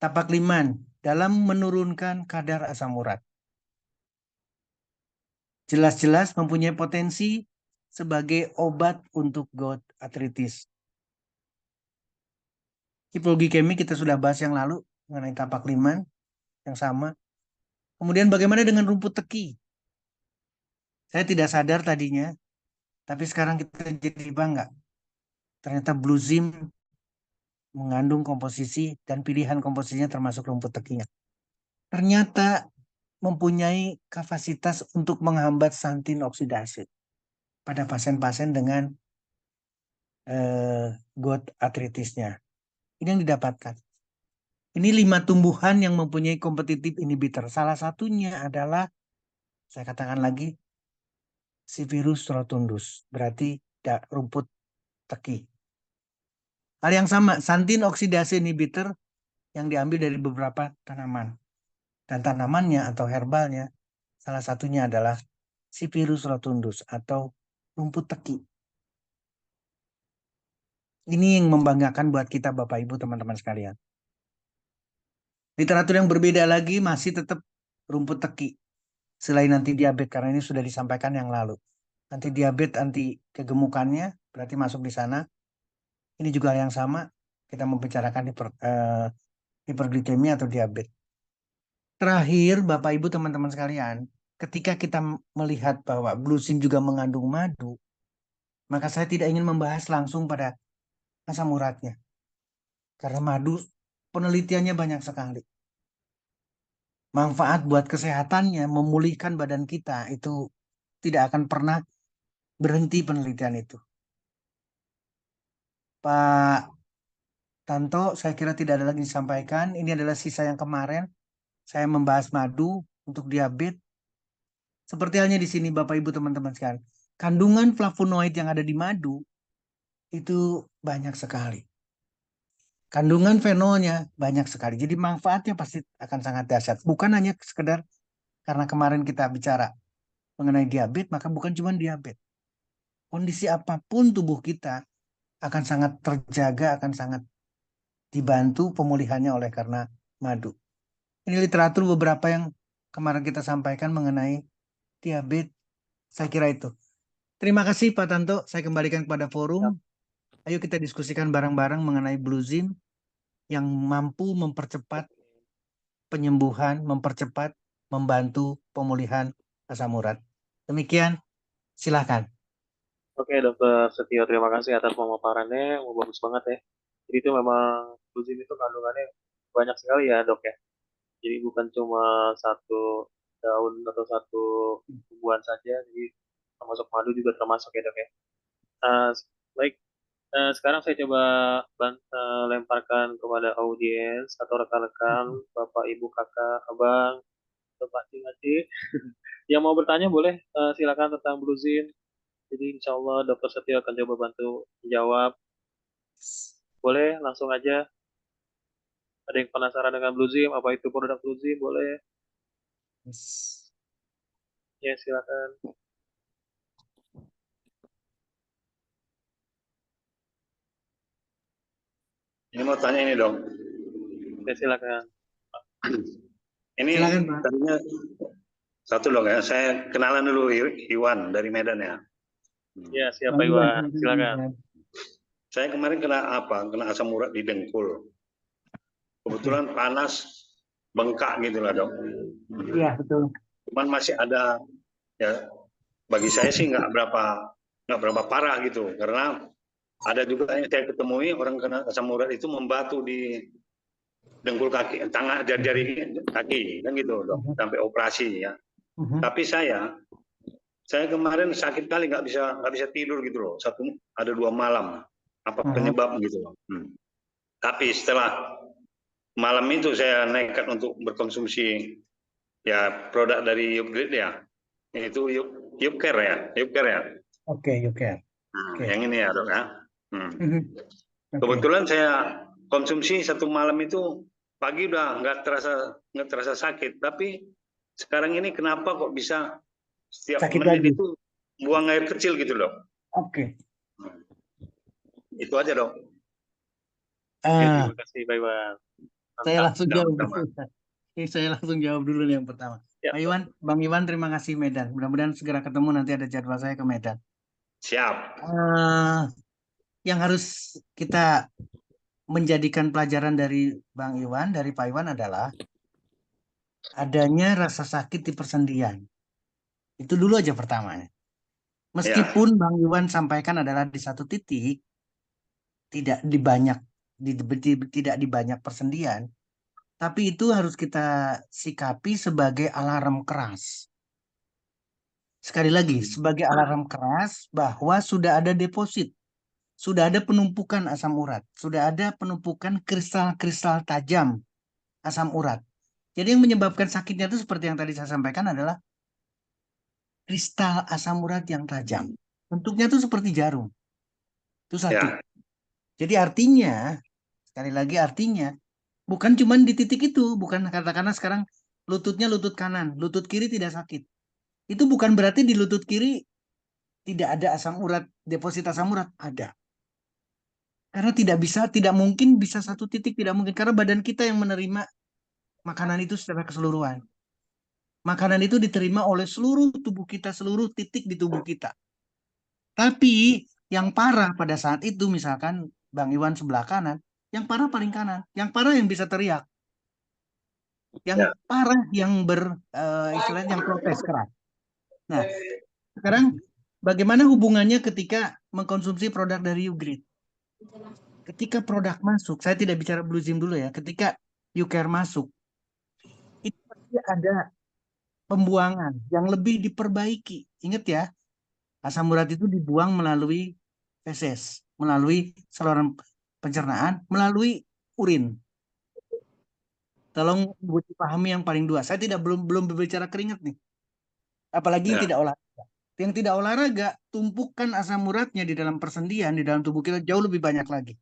S1: tapak liman dalam menurunkan kadar asam urat. Jelas-jelas mempunyai potensi sebagai obat untuk gout arthritis. Hipoglikemi kita sudah bahas yang lalu mengenai tapak liman yang sama. Kemudian bagaimana dengan rumput teki? Saya tidak sadar tadinya, tapi sekarang kita jadi bangga. Ternyata Blue Zim mengandung komposisi dan pilihan komposisinya termasuk rumput tekinya. Ternyata mempunyai kapasitas untuk menghambat santin oksidasi pada pasien-pasien dengan gout arthritisnya. Ini yang didapatkan. Ini 5 tumbuhan yang mempunyai kompetitif inhibitor. Salah satunya adalah, saya katakan lagi, si virus rotundus. Berarti rumput teki. Hal yang sama, santin oksidase inhibitor yang diambil dari beberapa tanaman. Dan tanamannya atau herbalnya, salah satunya adalah si virus rotundus atau rumput teki. Ini yang membanggakan buat kita Bapak Ibu teman-teman sekalian. Literatur yang berbeda lagi masih tetap rumput teki. Selain anti diabetes, karena ini sudah disampaikan yang lalu. Anti diabetes, anti kegemukannya, berarti masuk di sana. Ini juga hal yang sama, kita membicarakan hiperglikemia atau diabetes. Terakhir, Bapak Ibu teman-teman sekalian, ketika kita melihat bahwa glusin juga mengandung madu, maka saya tidak ingin membahas langsung pada asam uratnya. Karena madu penelitiannya banyak sekali. Manfaat buat kesehatannya, memulihkan badan kita, itu tidak akan pernah berhenti penelitian itu. Pak Tanto, saya kira tidak ada lagi disampaikan. Ini adalah sisa yang kemarin. Saya membahas madu untuk diabetes. Seperti halnya di sini Bapak Ibu teman-teman sekalian. Kandungan flavonoid yang ada di madu itu banyak sekali. Kandungan fenolnya banyak sekali. Jadi manfaatnya pasti akan sangat dahsyat. Bukan hanya sekedar karena kemarin kita bicara mengenai diabetes, maka bukan cuma diabetes. Kondisi apapun tubuh kita akan sangat terjaga, akan sangat dibantu pemulihannya oleh karena madu. Ini literatur beberapa yang kemarin kita sampaikan mengenai diabetes. Saya kira itu. Terima kasih Pak Tanto. Saya kembalikan kepada forum. Ayo kita diskusikan bareng-bareng mengenai Blue Zim yang mampu mempercepat penyembuhan, mempercepat, membantu pemulihan asam urat. Demikian, silakan.
S2: Oke, Dokter Setio, terima kasih atas pemaparannya. Bagus banget ya. Jadi itu memang gluzin itu kandungannya banyak sekali ya, Dok ya. Jadi bukan cuma satu daun atau satu tumbuhan saja, jadi termasuk madu juga termasuk ya, Dok ya. Uh, Baik, sekarang saya coba lemparkan kepada audiens atau rekan-rekan, Bapak, Ibu, Kakak, Abang, atau Pak Cing yang mau bertanya boleh silakan tentang Blue Zin. Jadi insya Allah Dokter Setio akan coba bantu menjawab. Boleh langsung aja. Ada yang penasaran dengan Blue Zim, apa itu produk Blue Zim? Boleh. Ya silakan.
S3: Ini mau tanya ini dong.
S2: Ya silakan.
S3: Ini
S1: Silakan, Pak.
S3: tadinya satu dong ya. Saya kenalan dulu Iwan dari Medan ya.
S2: Ya siapa Iwan? Silakan.
S3: Saya kemarin kena apa? Kena asam urat di dengkul. kebetulan panas, bengkak gitu lah dok.
S1: Iya, betul.
S3: Cuman masih ada, ya bagi saya sih nggak berapa parah gitu, karena ada juga yang saya ketemui orang kena asam urat itu membatu di dengkul kaki, tangan, jari kaki, kan gitu dok, sampai operasi ya. Tapi saya kemarin sakit kali, nggak bisa tidur gitu loh, ada 2 malam, apa penyebab gitu loh. Tapi setelah malam itu saya nekat untuk berkonsumsi ya produk dari Upgrade ya, itu Upcare ya.
S1: Oke, Yuker.
S3: Yang ini ya dok ya.
S1: Oke.
S3: Kebetulan saya konsumsi 1 malam itu, pagi udah nggak terasa sakit, tapi sekarang ini kenapa kok bisa setiap
S1: Sakit
S3: menit
S1: lagi.
S3: itu buang air kecil gitu dok.
S1: Oke.
S3: Itu aja dok.
S2: Terima kasih Pak Iwan.
S1: Saya langsung jawab
S3: Sama-sama.
S1: dulu. Saya langsung jawab dulu nih yang pertama.
S2: Ya.
S1: Pak Iwan, Bang Iwan, terima kasih Medan. Mudah-mudahan segera ketemu, nanti ada jadwal saya ke Medan.
S3: Siap.
S1: Yang harus kita menjadikan pelajaran dari Bang Iwan, dari Pak Iwan adalah adanya rasa sakit di persendian. Itu dulu aja pertamanya. Meskipun Bang Iwan sampaikan adalah di satu titik, tidak di banyak persendian, tapi itu harus kita sikapi sebagai alarm keras. Sekali lagi, sebagai alarm keras bahwa sudah ada deposit, sudah ada penumpukan asam urat, sudah ada penumpukan kristal-kristal tajam asam urat. Jadi yang menyebabkan sakitnya itu seperti yang tadi saya sampaikan adalah kristal asam urat yang tajam. Bentuknya itu seperti jarum. Itu satu.
S3: Ya.
S1: Jadi artinya, sekali lagi artinya, bukan cuma di titik itu, bukan katakanlah sekarang lututnya lutut kanan, lutut kiri tidak sakit. Itu bukan berarti di lutut kiri tidak ada asam urat, deposit asam urat, ada. Karena tidak mungkin bisa satu titik, tidak mungkin. Karena badan kita yang menerima makanan itu secara keseluruhan. Makanan itu diterima oleh seluruh tubuh kita, seluruh titik di tubuh kita. Tapi yang parah pada saat itu, misalkan Bang Iwan sebelah kanan, yang parah paling kanan, yang parah yang bisa teriak, yang parah yang istilahnya yang protes keras. Nah, sekarang bagaimana hubungannya ketika mengkonsumsi produk dari Upgrade? Ketika produk masuk, saya tidak bicara Blue Zim dulu ya, ketika Ucare masuk, itu pasti ada pembuangan yang lebih diperbaiki. Ingat ya, asam urat itu dibuang melalui feses, melalui saluran pencernaan, melalui urin. Tolong buat dipahami yang paling dua. Saya belum berbicara keringat nih. Apalagi yang tidak olahraga. Yang tidak olahraga, tumpukan asam uratnya di dalam persendian, di dalam tubuh kita jauh lebih banyak lagi.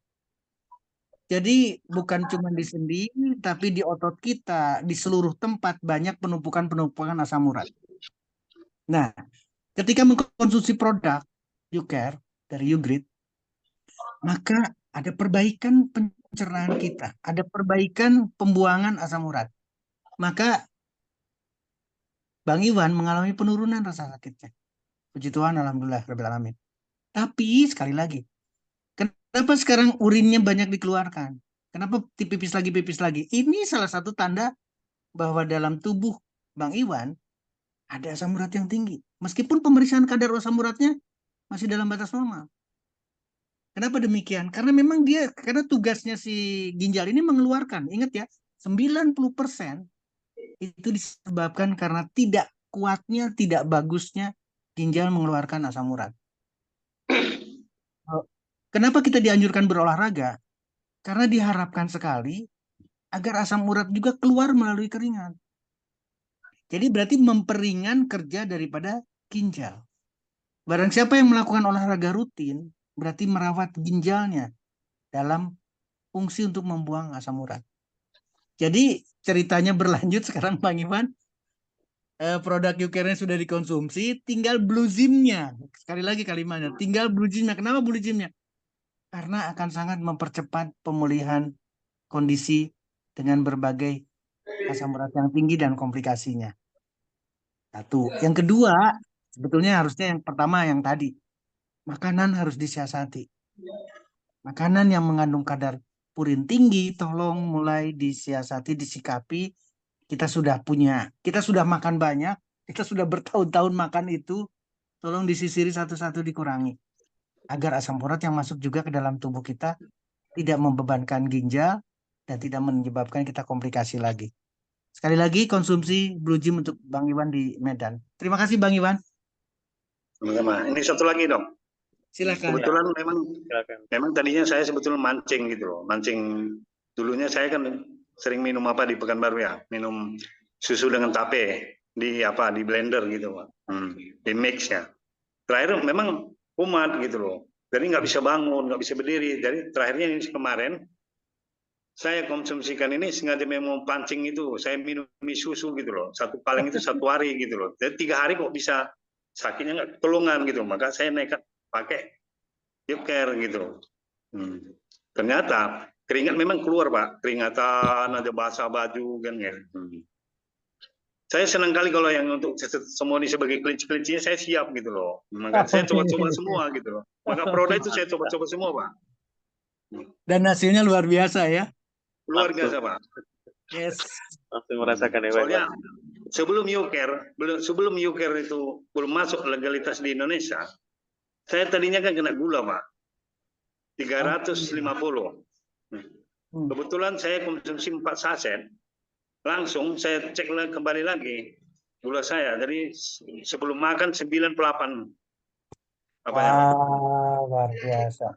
S1: Jadi bukan cuma di sendi, tapi di otot kita, di seluruh tempat banyak penumpukan asam urat. Nah, ketika mengkonsumsi produk Ucare dari Upgrade, maka ada perbaikan pencernaan kita, ada perbaikan pembuangan asam urat. Maka Bang Iwan mengalami penurunan rasa sakitnya. Puji Tuhan, alhamdulillah, rabbil alamin. Tapi sekali lagi, kenapa sekarang urinnya banyak dikeluarkan? Kenapa pipis lagi? Ini salah satu tanda bahwa dalam tubuh Bang Iwan ada asam urat yang tinggi. Meskipun pemeriksaan kadar asam uratnya masih dalam batas normal. Kenapa demikian? Karena memang karena tugasnya si ginjal ini mengeluarkan. Ingat ya, 90% itu disebabkan karena tidak kuatnya, tidak bagusnya ginjal mengeluarkan asam urat. Kenapa kita dianjurkan berolahraga? Karena diharapkan sekali agar asam urat juga keluar melalui keringat. Jadi berarti memperingan kerja daripada ginjal. Barang siapa yang melakukan olahraga rutin, berarti merawat ginjalnya dalam fungsi untuk membuang asam urat. Jadi ceritanya berlanjut sekarang Bang Iwan, produk Ucare sudah dikonsumsi, tinggal Blue Zim-nya. Sekali lagi kalimatnya, tinggal Blue Zim-nya. Kenapa Blue Zim-nya? Karena akan sangat mempercepat pemulihan kondisi dengan berbagai asam urat yang tinggi dan komplikasinya. Satu. Yang kedua, sebetulnya harusnya yang pertama yang tadi. Makanan harus disiasati. Makanan yang mengandung kadar purin tinggi, tolong mulai disiasati, disikapi. Kita sudah makan banyak, kita sudah bertahun-tahun makan itu, tolong disisiri satu-satu dikurangi. Agar asam urat yang masuk juga ke dalam tubuh kita tidak membebankan ginjal dan tidak menyebabkan kita komplikasi lagi. Sekali lagi konsumsi Blue Gym untuk Bang Iwan di Medan. Terima kasih Bang Iwan.
S3: Sama-sama. Ini satu lagi dong.
S1: Silakan.
S3: Kebetulan
S2: Silakan.
S3: memang tadinya saya sebetulnya mancing gitu loh. Mancing dulunya saya kan sering minum apa di Pekanbaru ya, minum susu dengan tape di blender gitu Pak. Di mix ya. Terakhir memang kumat gitu loh. Jadi nggak bisa bangun, nggak bisa berdiri. Jadi terakhirnya ini kemarin saya konsumsikan ini sengaja memang pancing itu. Saya minum susu gitu loh. Satu paling itu 1 hari gitu loh. Jadi 3 hari kok bisa sakitnya nggak ketulungan gitu. Maka saya nekat pakai Yucare gitu. Ternyata keringat memang keluar Pak. Keringatan, ada basah baju kan ya. Saya senang kali kalau yang untuk semua ini sebagai kelinci-kelincinya saya siap gitu loh. Maka saya coba-coba semua gitu loh. Maka produk itu saya coba-coba semua Pak.
S1: Dan hasilnya luar biasa ya.
S3: Luar biasa Pak.
S1: Yes.
S2: Langsung merasakan ya Pak.
S3: Soalnya sebelum Yucare itu belum masuk legalitas di Indonesia, saya tadinya kan kena gula Pak. 350. Kebetulan saya konsumsi 4 saset. Langsung saya cek kembali lagi gula saya. Jadi sebelum makan 98.
S1: Luar biasa.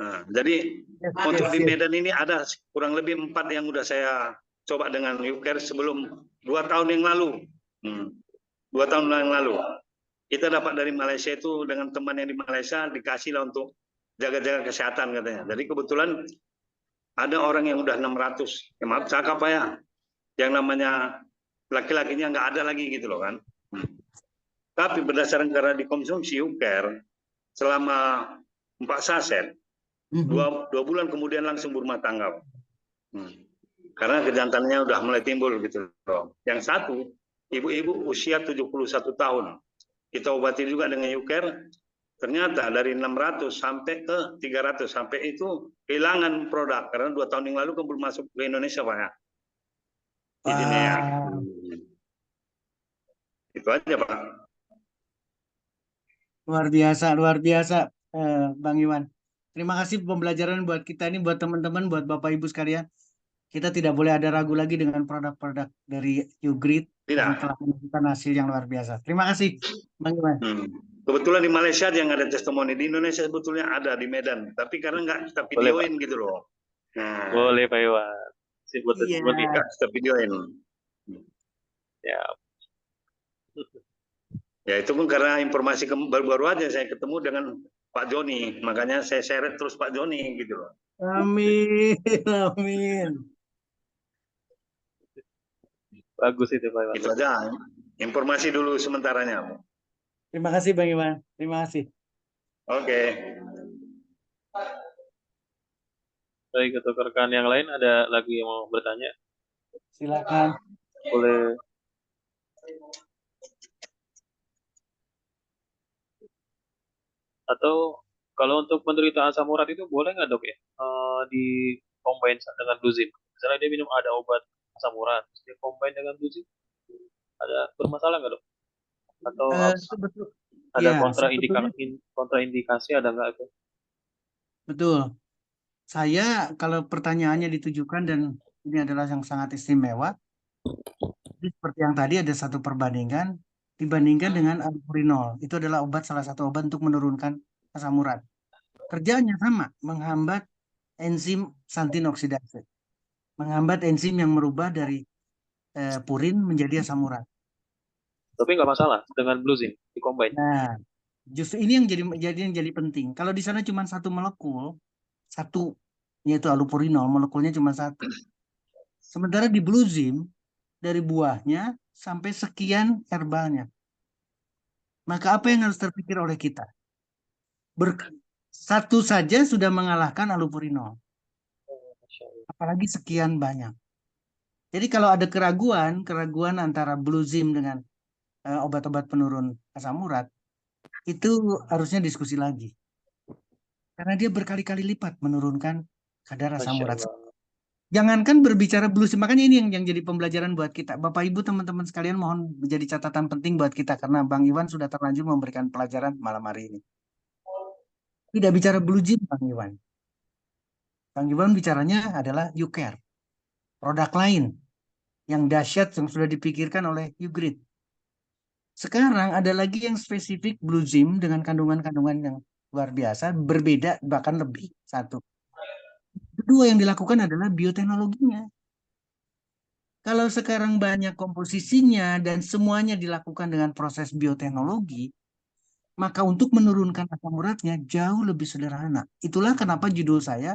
S3: Nah, jadi untuk di Medan ini ada kurang lebih 4 yang udah saya coba dengan Yucare sebelum 2 tahun yang lalu. 2 tahun yang lalu. Kita dapat dari Malaysia itu dengan teman yang di Malaysia dikasih lah untuk jaga-jaga kesehatan katanya. Jadi kebetulan ada orang yang udah 600. Ya, maaf cakap Pak ya. Yang namanya laki-lakinya nggak ada lagi gitu loh kan. Tapi berdasarkan karena dikonsumsi Yucare selama 4 saset, 2 bulan kemudian langsung berumah tangga. Karena kejantanannya udah mulai timbul gitu loh. Yang satu, ibu-ibu usia 71 tahun. Kita obati juga dengan Yucare. Ternyata dari 600 sampai ke 300 sampai itu kehilangan produk karena 2 tahun yang lalu kan belum masuk ke Indonesia Pak ya. Izinnya ya. Itu aja Pak.
S1: Luar biasa Bang Iwan. Terima kasih pembelajaran buat kita ini, buat teman-teman, buat Bapak Ibu sekalian. Kita tidak boleh ada ragu lagi dengan produk-produk dari YouGrid yang telah menunjukkan hasil yang luar biasa. Terima kasih Bang Iwan.
S3: Kebetulan di Malaysia yang ada testimoni, di Indonesia sebetulnya ada di Medan, tapi karena nggak kita videoin gitu loh. Nah,
S2: boleh Pak Iwan. Buat testimoni
S3: nggak kita videoin.
S2: Ya.
S3: Ya itu pun karena informasi baru-baru aja saya ketemu dengan Pak Joni, makanya saya share terus Pak Joni gitu loh.
S1: Amin, amin.
S2: Bagus itu Pak Iwan.
S3: Itu aja informasi dulu sementaranya.
S1: Terima kasih Bang Iwan. Terima kasih.
S3: Oke.
S2: Baik, untuk rekan yang lain ada lagi yang mau bertanya?
S1: Silakan.
S2: Boleh. Atau kalau untuk penderita asam urat itu boleh nggak dok ya di combine dengan Blue Gym? Misalnya dia minum ada obat asam urat, dia combine dengan Blue Gym, ada bermasalah nggak dok? Atau ada kontraindikasi ada nggak itu?
S1: Betul. Saya kalau pertanyaannya ditujukan dan ini adalah yang sangat istimewa, jadi seperti yang tadi ada satu perbandingan dibandingkan dengan allopurinol. Itu adalah salah satu obat untuk menurunkan asam urat. Kerjanya sama, menghambat enzim xantin oksidase, menghambat enzim yang merubah dari purin menjadi asam urat.
S2: Tapi nggak masalah dengan Blue Gym di combine.
S1: Nah, justru ini yang jadi penting. Kalau di sana cuma satu molekul, yaitu allopurinol, molekulnya cuma satu. Sementara di Blue Gym dari buahnya sampai sekian herbalnya. Maka apa yang harus terpikir oleh kita? Satu saja sudah mengalahkan allopurinol. Apalagi sekian banyak. Jadi kalau ada keraguan antara Blue Gym dengan obat-obat penurun asam urat, itu harusnya diskusi lagi. Karena dia berkali-kali lipat menurunkan kadar asam
S2: Masya
S1: urat.
S2: Allah.
S1: Jangankan berbicara blue sim, makanya ini yang jadi pembelajaran buat kita. Bapak Ibu teman-teman sekalian mohon menjadi catatan penting buat kita karena Bang Iwan sudah terlanjur memberikan pelajaran malam hari ini. Tidak bicara blue gym Bang Iwan. Bang Iwan bicaranya adalah you care. Produk lain yang dahsyat yang sudah dipikirkan oleh Ugrid. Sekarang ada lagi yang spesifik blue gym dengan kandungan-kandungan yang luar biasa, berbeda bahkan lebih satu. Kedua yang dilakukan adalah bioteknologinya. Kalau sekarang banyak komposisinya dan semuanya dilakukan dengan proses bioteknologi, maka untuk menurunkan asam uratnya jauh lebih sederhana. Itulah kenapa judul saya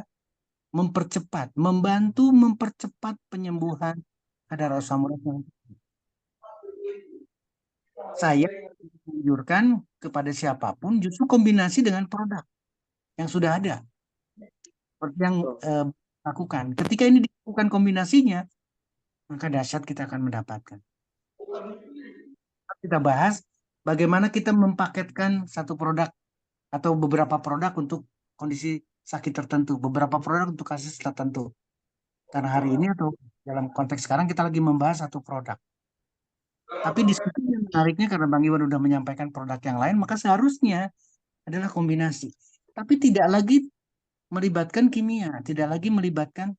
S1: mempercepat, membantu mempercepat penyembuhan kadar asam urat yang saya menganjurkan kepada siapapun justru kombinasi dengan produk yang sudah ada. Seperti yang lakukan. Ketika ini dilakukan kombinasinya, maka dahsyat kita akan mendapatkan. Kita bahas bagaimana kita mempaketkan satu produk atau beberapa produk untuk kondisi sakit tertentu, beberapa produk untuk kasus tertentu. Karena hari ini atau dalam konteks sekarang kita lagi membahas satu produk. Tapi diskusi yang menariknya karena Bang Iwan sudah menyampaikan produk yang lain, maka seharusnya adalah kombinasi. Tapi tidak lagi melibatkan kimia, tidak lagi melibatkan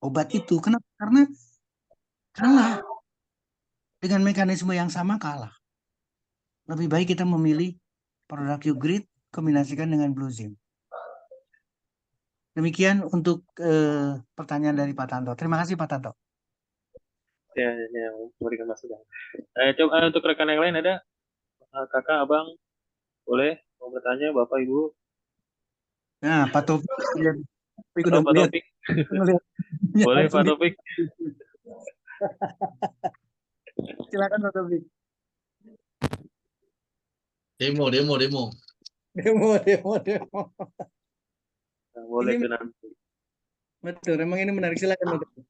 S1: obat itu. Kenapa? Karena kalah dengan mekanisme yang sama kalah. Lebih baik kita memilih produk Ugrid kombinasikan dengan Blue Zim. Demikian untuk pertanyaan dari Pak Tanto. Terima kasih Pak Tanto.
S2: Ya, memberikan masukan. Coba untuk rekan yang lain ada kakak, abang, boleh mau bertanya, bapak, ibu.
S1: Nah, Pak Taufik, Taufik udah
S2: Pak
S1: melihat,
S2: Taufik,
S1: melihat
S2: boleh
S1: langsung
S2: Pak Taufik.
S1: Silakan Pak Taufik.
S4: Demo.
S1: Demo.
S2: Nah, boleh
S1: Ini
S2: tuh nanti.
S1: betul, memang ini menarik. Silakan Pak Taufik.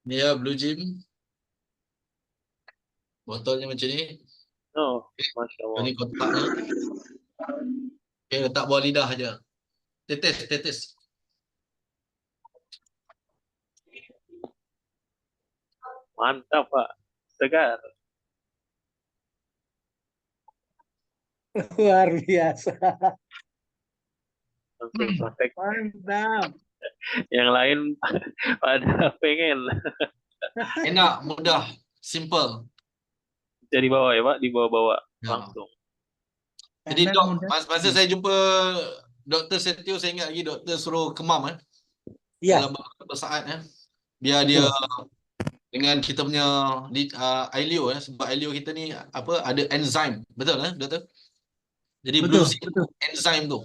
S4: Ini ya Blue Gym. Botolnya macam ni.
S2: Oh, Masya Allah.
S4: Ini kotaknya. Oke, letak bawah lidah aja. Tetes.
S2: Mantap Pak, segar.
S1: Luar biasa.
S2: Langsung praktek.
S1: Mantap.
S2: Yang lain pada pengen.
S4: Enak, mudah, simple.
S2: Jadi bawa ya Pak, dibawa-bawa
S4: Ya.
S2: langsung.
S4: Jadi
S1: Enak,
S4: dok,
S1: mudah.
S4: masa saya jumpa Dr. Setio, saya ingat lagi doktor suruh kemam
S1: Iya,
S4: dalam beberapa saat biar dia dengan kita punya ileo sebab ileo kita ni apa ada enzim, betul doktor? Jadi
S1: betul,
S4: Blue Zim
S1: betul.
S4: enzim tu.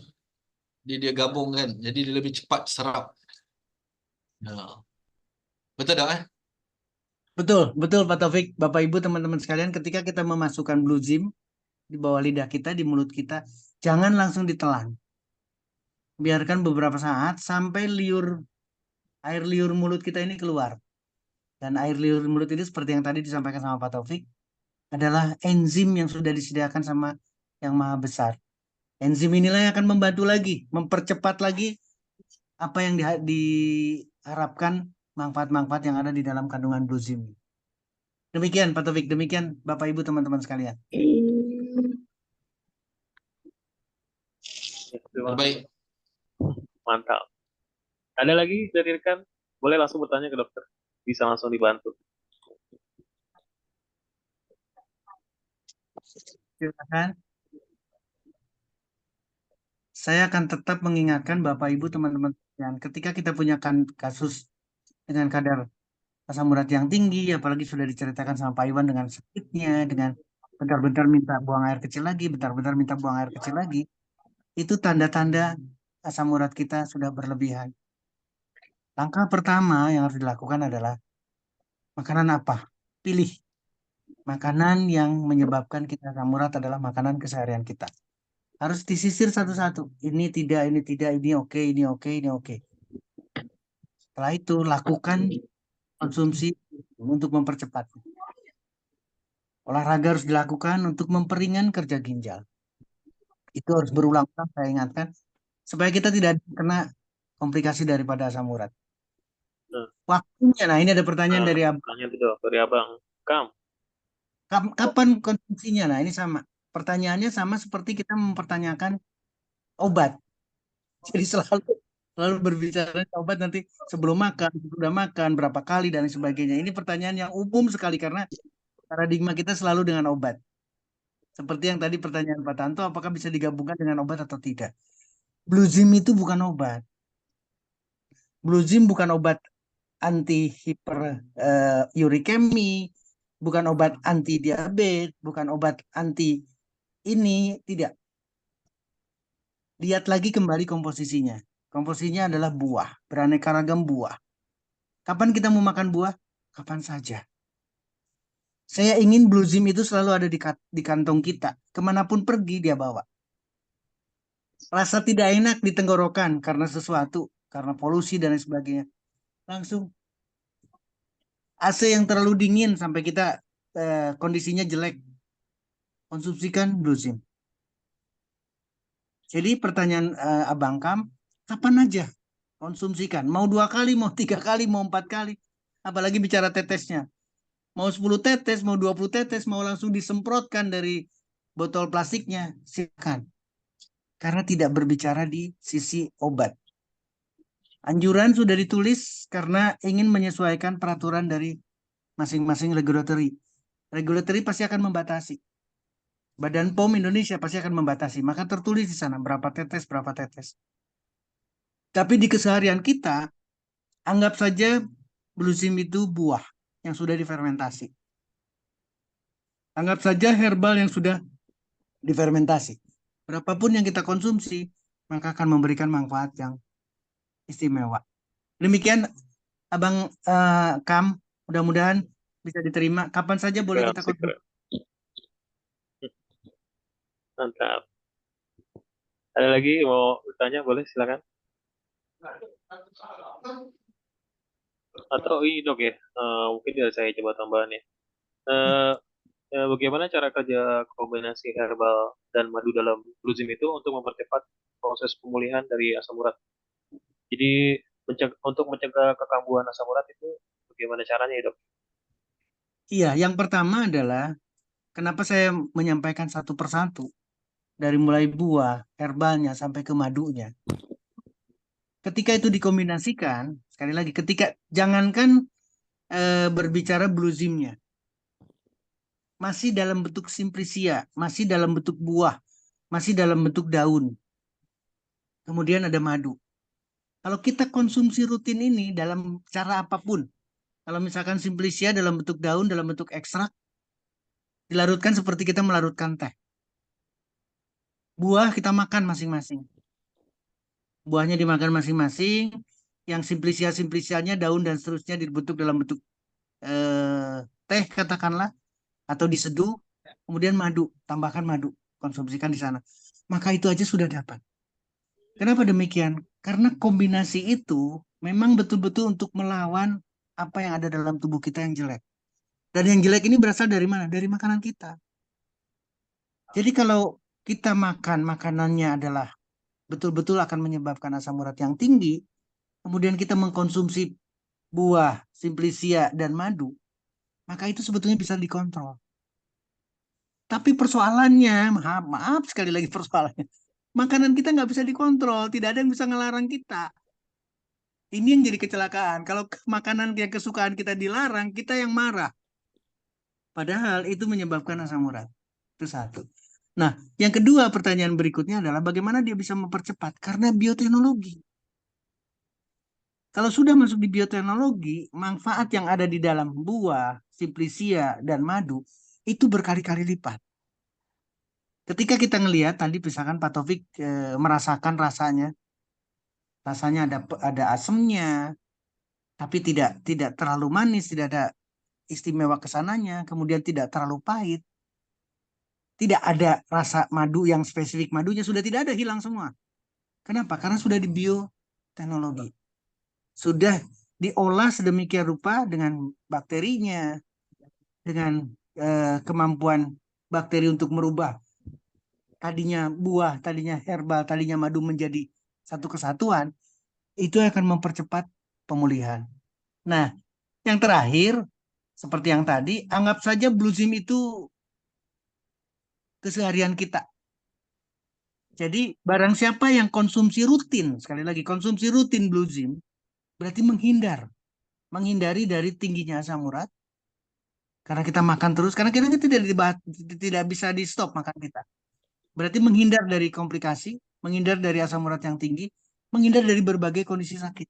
S4: Dia gabungkan, jadi dia lebih cepat serap. Ya. Betul tak
S1: Betul Pak Taufik, Bapak Ibu teman-teman sekalian, ketika kita memasukkan Blue Zim di bawah lidah kita, di mulut kita, jangan langsung ditelan. Biarkan beberapa saat sampai air liur mulut kita ini keluar. Dan air liur mulut ini seperti yang tadi disampaikan sama Pak Taufik, adalah enzim yang sudah disediakan sama Yang Maha Besar. Enzim inilah yang akan membantu lagi, mempercepat lagi apa yang diharapkan manfaat-manfaat yang ada di dalam kandungan Blue Zim. Demikian Pak Taufik, demikian Bapak Ibu teman-teman sekalian.
S4: baik?
S2: Mantap. Ada lagi dari rekan? Boleh langsung bertanya ke dokter. Bisa langsung dibantu.
S1: Silakan. Saya akan tetap mengingatkan Bapak Ibu teman-teman sekalian, ketika kita punya kasus dengan kadar asam urat yang tinggi, apalagi sudah diceritakan sama Pak Iwan dengan sakitnya, dengan bentar-bentar minta buang air kecil lagi, bentar-bentar minta buang air kecil lagi, itu tanda-tanda asam urat kita sudah berlebihan. Langkah pertama yang harus dilakukan adalah makanan apa? Pilih. Makanan yang menyebabkan kita asam urat adalah makanan keseharian kita. Harus disisir satu-satu. Ini tidak, ini oke, ini oke, ini oke. Setelah itu lakukan konsumsi untuk mempercepat. Olahraga harus dilakukan untuk memperingan kerja ginjal. Itu harus berulang-ulang saya ingatkan. supaya kita tidak kena komplikasi daripada asam urat.
S2: Nah,
S1: Waktunya, nah ini ada pertanyaan dari
S2: tanya itu dari Abang Kam.
S1: kapan konsumsinya? Nah ini sama. Pertanyaannya sama seperti kita mempertanyakan obat. Jadi selalu berbicara obat nanti sebelum makan, sudah makan, berapa kali dan sebagainya. Ini pertanyaan yang umum sekali karena paradigma kita selalu dengan obat. Seperti yang tadi pertanyaan Pak Tanto, apakah bisa digabungkan dengan obat atau tidak? Bluzim itu bukan obat. Bluzim bukan obat anti urikemi, bukan obat anti diabetes, bukan obat anti ini, tidak. Lihat lagi kembali komposisinya. Komposisinya adalah buah, beraneka ragam buah. Kapan kita mau makan buah? Kapan saja. Saya ingin Bluzim itu selalu ada di kantong kita. Kemanapun pergi dia bawa. Rasa tidak enak di tenggorokan karena sesuatu, karena polusi dan lain sebagainya. Langsung AC yang terlalu dingin sampai kita kondisinya jelek. Konsumsikan Bluzim. Jadi pertanyaan Abang Kam, kapan aja konsumsikan? Mau 2 kali, mau 3 kali, mau 4 kali. Apalagi bicara tetesnya. Mau 10 tetes, mau 20 tetes, mau langsung disemprotkan dari botol plastiknya. Silakan. Karena tidak berbicara di sisi obat. Anjuran sudah ditulis karena ingin menyesuaikan peraturan dari masing-masing regulatory. Regulatory pasti akan membatasi. Badan POM Indonesia pasti akan membatasi. Maka tertulis di sana berapa tetes, berapa tetes. Tapi di keseharian kita, anggap saja Bluzim itu buah yang sudah difermentasi. Anggap saja herbal yang sudah difermentasi. Berapapun yang kita konsumsi, maka akan memberikan manfaat yang istimewa. Demikian, Abang Kam, mudah-mudahan bisa diterima. Kapan saja boleh kita konsumsi.
S2: Mantap. Ada lagi mau bertanya, boleh silakan. Atau ini dok ya, mungkin dari saya coba tambahan ya. Bagaimana cara kerja kombinasi herbal dan madu dalam Bluzim itu untuk mempercepat proses pemulihan dari asam urat? Jadi untuk mencegah kekambuhan asam urat itu bagaimana caranya ya dok?
S1: Iya, yang pertama adalah kenapa saya menyampaikan satu persatu dari mulai buah, herbalnya sampai ke madunya. Ketika itu dikombinasikan, sekali lagi, ketika jangankan berbicara Bluzimnya, masih dalam bentuk simplicia, masih dalam bentuk buah, masih dalam bentuk daun. Kemudian ada madu. Kalau kita konsumsi rutin ini dalam cara apapun, kalau misalkan simplicia dalam bentuk daun, dalam bentuk ekstrak, dilarutkan seperti kita melarutkan teh. Buah kita makan masing-masing. Buahnya dimakan masing-masing, yang simplicia-simplicianya daun dan seterusnya dibentuk dalam bentuk teh katakanlah, atau diseduh, kemudian madu, tambahkan madu, konsumsikan di sana. Maka itu aja sudah dapat. Kenapa demikian? Karena kombinasi itu memang betul-betul untuk melawan apa yang ada dalam tubuh kita yang jelek. Dan yang jelek ini berasal dari mana? Dari makanan kita. Jadi kalau kita makan makanannya adalah betul-betul akan menyebabkan asam urat yang tinggi, kemudian kita mengkonsumsi buah, simplicia, dan madu, maka itu sebetulnya bisa dikontrol. Tapi persoalannya, maaf sekali lagi persoalannya, makanan kita nggak bisa dikontrol, tidak ada yang bisa ngelarang kita. Ini yang jadi kecelakaan. Kalau makanan yang kesukaan kita dilarang, kita yang marah. Padahal itu menyebabkan asam urat. Itu satu. Nah, yang kedua pertanyaan berikutnya adalah bagaimana dia bisa mempercepat? Karena bioteknologi. Kalau sudah masuk di bioteknologi, manfaat yang ada di dalam buah, simplicia, dan madu, itu berkali-kali lipat. Ketika kita ngelihat tadi misalkan Pak Taufik merasakan rasanya ada asemnya, tapi tidak terlalu manis, tidak ada istimewa kesananya, kemudian tidak terlalu pahit, tidak ada rasa madu yang spesifik madunya sudah tidak ada, hilang semua. Kenapa? Karena sudah di bioteknologi, sudah diolah sedemikian rupa dengan bakterinya, dengan kemampuan bakteri untuk merubah tadinya buah, tadinya herbal, tadinya madu menjadi satu kesatuan, itu akan mempercepat pemulihan. Nah, yang terakhir, seperti yang tadi, anggap saja Blue Zim itu keseharian kita. Jadi, barang siapa yang konsumsi rutin, sekali lagi, konsumsi rutin Blue Zim, berarti menghindari dari tingginya asam urat, karena kita makan terus, karena kita tidak bisa di stop makan kita. Berarti menghindar dari komplikasi, menghindar dari asam urat yang tinggi, menghindar dari berbagai kondisi sakit.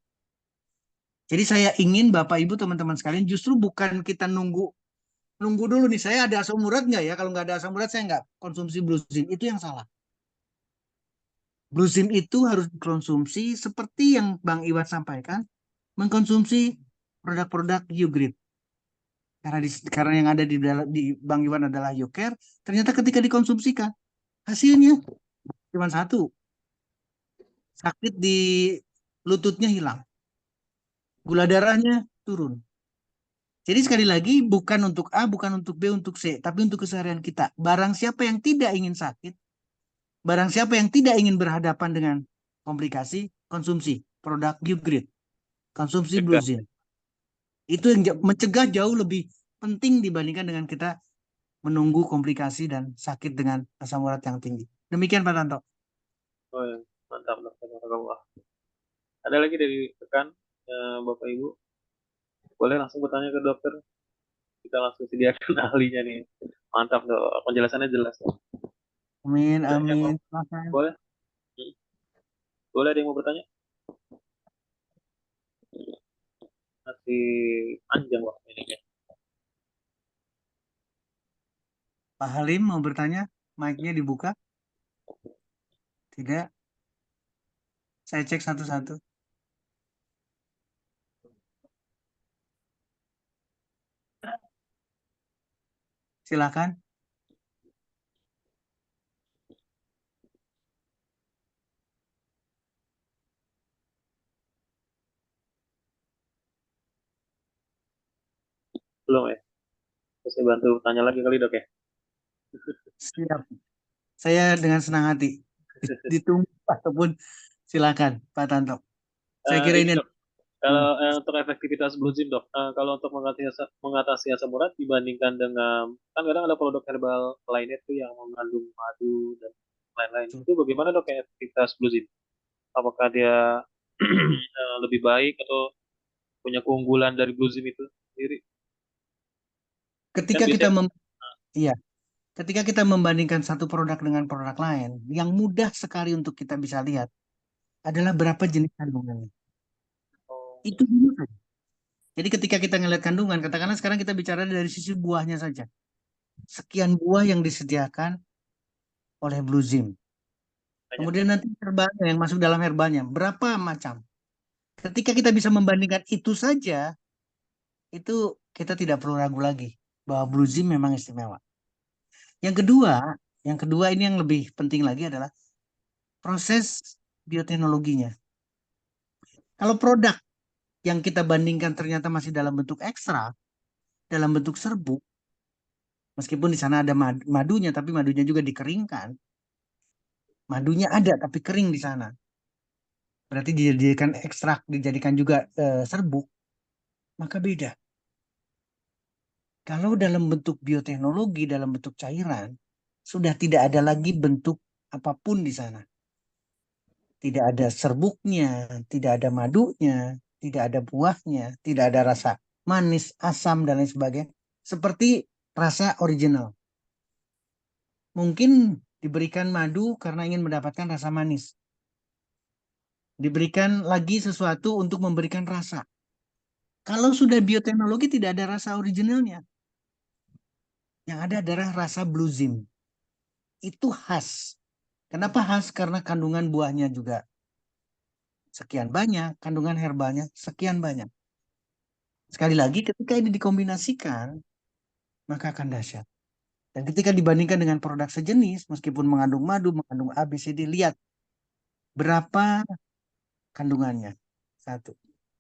S1: Jadi saya ingin Bapak Ibu teman-teman sekalian justru bukan kita nunggu dulu nih, saya ada asam urat nggak ya? Kalau nggak ada asam urat saya nggak konsumsi Blue Zim. Itu yang salah. Blue Zim itu harus dikonsumsi seperti yang Bang Iwan sampaikan, mengkonsumsi produk-produk U-Grade. Karena yang ada di Bang Iwan adalah U-Care, ternyata ketika dikonsumsikan, hasilnya cuma satu. Sakit di lututnya hilang. Gula darahnya turun. Jadi sekali lagi bukan untuk A, bukan untuk B, untuk C, tapi untuk keseharian kita. Barang siapa yang tidak ingin sakit, barang siapa yang tidak ingin berhadapan dengan komplikasi, konsumsi produk U-Grade, konsumsi Blue
S2: Cegah.
S1: Zim. Itu yang mencegah jauh lebih penting dibandingkan dengan kita menunggu komplikasi dan sakit dengan asam urat yang tinggi. Demikian Pak Tanto.
S2: Oh, ya. Mantap, dokter. Barakallah. Ada lagi dari rekan, Bapak Ibu? Boleh langsung bertanya ke dokter. Kita langsung sediakan ahlinya nih. Mantap, dok. Penjelasannya jelas.
S1: Amin,
S2: Ada yang
S1: amin.
S2: mau-
S1: Silakan.
S2: Boleh? Hmm. Boleh ada yang mau bertanya? Masih panjang waktu ini.
S1: Pak Halim mau bertanya? Mic-nya dibuka? Tidak. Saya cek satu-satu. Silakan.
S2: Belum ya? Terus saya bantu tanya lagi kali dok ya?
S1: Siap. Saya dengan senang hati. Ditunggu ataupun silakan Pak Tanto. Saya kira
S2: Ini
S1: ini
S2: dok, kalau untuk efektivitas Blue Zim dok, kalau untuk mengatasi asam urat dibandingkan dengan, kan kadang ada produk herbal lainnya tuh yang mengandung madu dan lain-lain. Itu bagaimana dok ya efektivitas Blue Zim? Apakah dia lebih baik atau punya keunggulan dari Blue Zim itu sendiri? Kan
S1: ketika kita
S2: biasanya,
S1: iya, ketika kita membandingkan satu produk dengan produk lain, yang mudah sekali untuk kita bisa lihat adalah berapa jenis kandungannya.
S2: oh,
S1: Itu dulu saja. Jadi ketika kita ngelihat kandungan, katakanlah sekarang kita bicara dari sisi buahnya saja. Sekian buah yang disediakan oleh Blue Zim.
S2: banyak.
S1: Kemudian nanti herbalnya yang masuk dalam herbalnya, berapa macam. Ketika kita bisa membandingkan itu saja, itu kita tidak perlu ragu lagi bahwa Blue Zim memang istimewa. Yang kedua, ini yang lebih penting lagi adalah proses bioteknologinya. Kalau produk yang kita bandingkan ternyata masih dalam bentuk ekstrak, dalam bentuk serbuk, meskipun di sana ada madunya, tapi madunya juga dikeringkan. Madunya ada, tapi kering di sana. Berarti dijadikan ekstrak, dijadikan juga serbuk, maka beda. Kalau dalam bentuk bioteknologi, dalam bentuk cairan, sudah tidak ada lagi bentuk apapun di sana. Tidak ada serbuknya, tidak ada madunya, tidak ada buahnya, tidak ada rasa manis, asam, dan lain sebagainya. Seperti rasa original. Mungkin diberikan madu karena ingin mendapatkan rasa manis. Diberikan lagi sesuatu untuk memberikan rasa. Kalau sudah bioteknologi tidak ada rasa originalnya. Yang ada adalah rasa Blue Zim. Itu khas. Kenapa khas? Karena kandungan buahnya juga sekian banyak, kandungan herbalnya sekian banyak. Sekali lagi, ketika ini dikombinasikan, maka akan dahsyat. Dan ketika dibandingkan dengan produk sejenis, meskipun mengandung madu, mengandung A, B, C, D, lihat berapa kandungannya. Satu.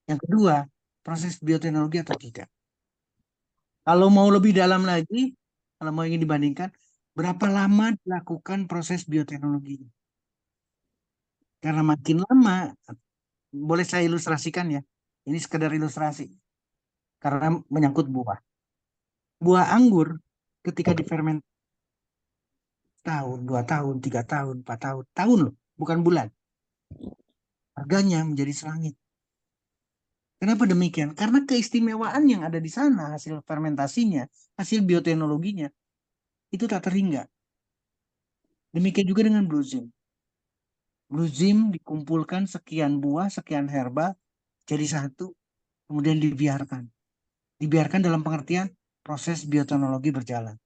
S1: Yang kedua, proses bioteknologi atau tidak. Kalau mau lebih dalam lagi, kalau mau ingin dibandingkan, berapa lama dilakukan proses bioteknologi. Karena makin lama, boleh saya ilustrasikan ya. Ini sekedar ilustrasi. Karena menyangkut buah. Buah anggur ketika difermentasi tahun, 2 tahun, 3 tahun, 4 tahun, tahun loh, bukan bulan. Harganya menjadi selangit. Kenapa demikian? Karena keistimewaan yang ada di sana, hasil fermentasinya, hasil bioteknologinya, itu tak terhingga. Demikian juga dengan Blue Zim. Blue Zim dikumpulkan sekian buah, sekian herba, jadi satu, kemudian dibiarkan. Dibiarkan dalam pengertian proses bioteknologi berjalan.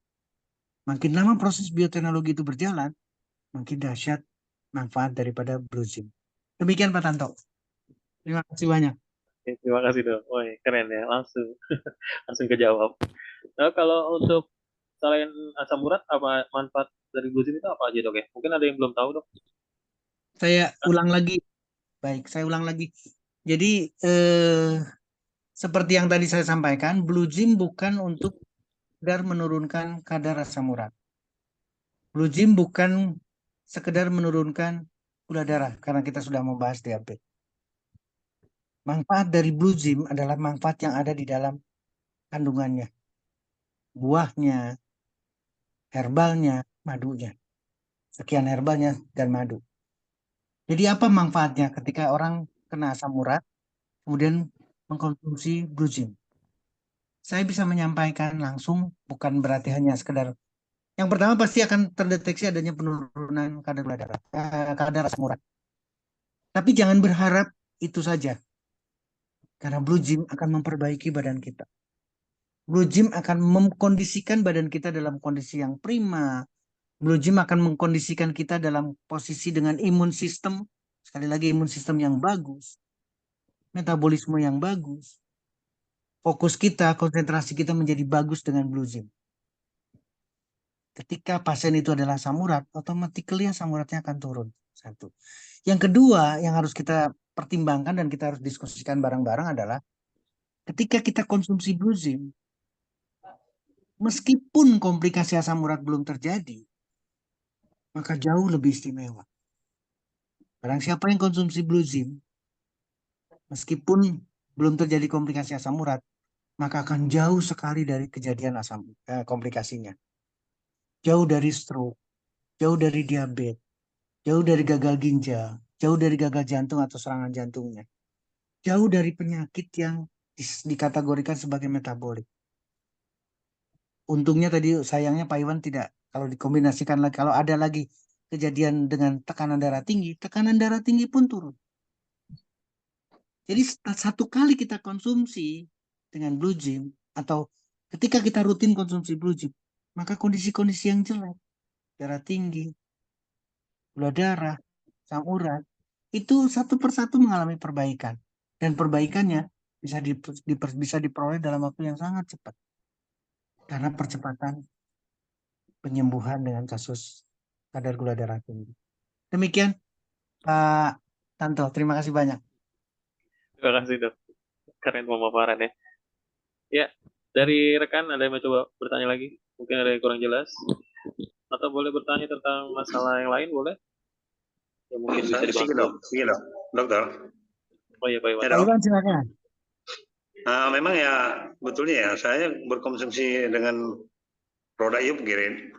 S1: Makin lama proses bioteknologi itu berjalan, makin dahsyat manfaat daripada Blue Zim. Demikian Pak Tanto. Terima kasih banyak.
S2: Oke, terima kasih dok. Woi, keren ya, langsung langsung kejawab. Nah, kalau untuk selain asam urat, apa manfaat dari gluzin itu apa aja dok ya? Mungkin ada yang belum tahu dok.
S1: Saya ulang lagi. Baik, saya ulang lagi. Jadi, seperti yang tadi saya sampaikan, Blue Zim bukan untuk sekedar menurunkan kadar asam urat. Blue Zim bukan sekedar menurunkan gula darah, karena kita sudah membahas diabetes. Manfaat dari Blue Zim adalah manfaat yang ada di dalam kandungannya. Buahnya, herbalnya, madunya. Sekian herbalnya dan madu. Jadi apa manfaatnya ketika orang kena asam urat, kemudian mengkonsumsi Blue Zim? Saya bisa menyampaikan langsung, bukan berarti hanya sekedar. Yang pertama pasti akan terdeteksi adanya penurunan kadar gula darah, kadar asam urat. Tapi jangan berharap itu saja, karena Blue Gym akan memperbaiki badan kita. Blue Gym akan mengkondisikan badan kita dalam kondisi yang prima. Blue Gym akan mengkondisikan kita dalam posisi dengan imun sistem, sekali lagi imun sistem yang bagus, metabolisme yang bagus. Fokus kita, konsentrasi kita menjadi bagus dengan Blue Gym. Ketika pasien itu adalah asam urat, otomatis asam uratnya akan turun. Satu. Yang kedua yang harus kita pertimbangkan dan kita harus diskusikan bareng-bareng adalah ketika kita konsumsi Blue Zim, meskipun komplikasi asam urat belum terjadi, maka jauh lebih istimewa. Barang siapa yang konsumsi Blue Zim, meskipun belum terjadi komplikasi asam urat, maka akan jauh sekali dari kejadian komplikasinya. Jauh dari stroke, jauh dari diabetes, jauh dari gagal ginjal, jauh dari gagal jantung atau serangan jantungnya. Jauh dari penyakit yang dikategorikan sebagai metabolik. Untungnya tadi sayangnya Pak Iwan tidak, kalau dikombinasikan lagi, kalau ada lagi kejadian dengan tekanan darah tinggi pun turun. Jadi satu kali kita konsumsi dengan Blue Gym atau ketika kita rutin konsumsi Blue Gym, maka kondisi-kondisi yang jelek, darah tinggi, gula darah, asam urat, itu satu persatu mengalami perbaikan. Dan perbaikannya bisa diperoleh dalam waktu yang sangat cepat. Karena percepatan penyembuhan dengan kasus kadar gula darah tinggi. Demikian Pak Tanto, terima kasih banyak.
S2: Terima kasih dok. Keren pemaparan ya. Ya, dari rekan ada yang mau coba bertanya lagi? Mungkin ada yang kurang jelas? Atau boleh bertanya tentang masalah yang lain, boleh? Ya mungkin bisa dibantu.
S3: Begini dokter.
S2: Oh iya Pak Iwan.
S3: Ya,
S1: Pak Iwan silakan.
S3: Memang ya betulnya ya saya berkonsumsi dengan produk Upgrade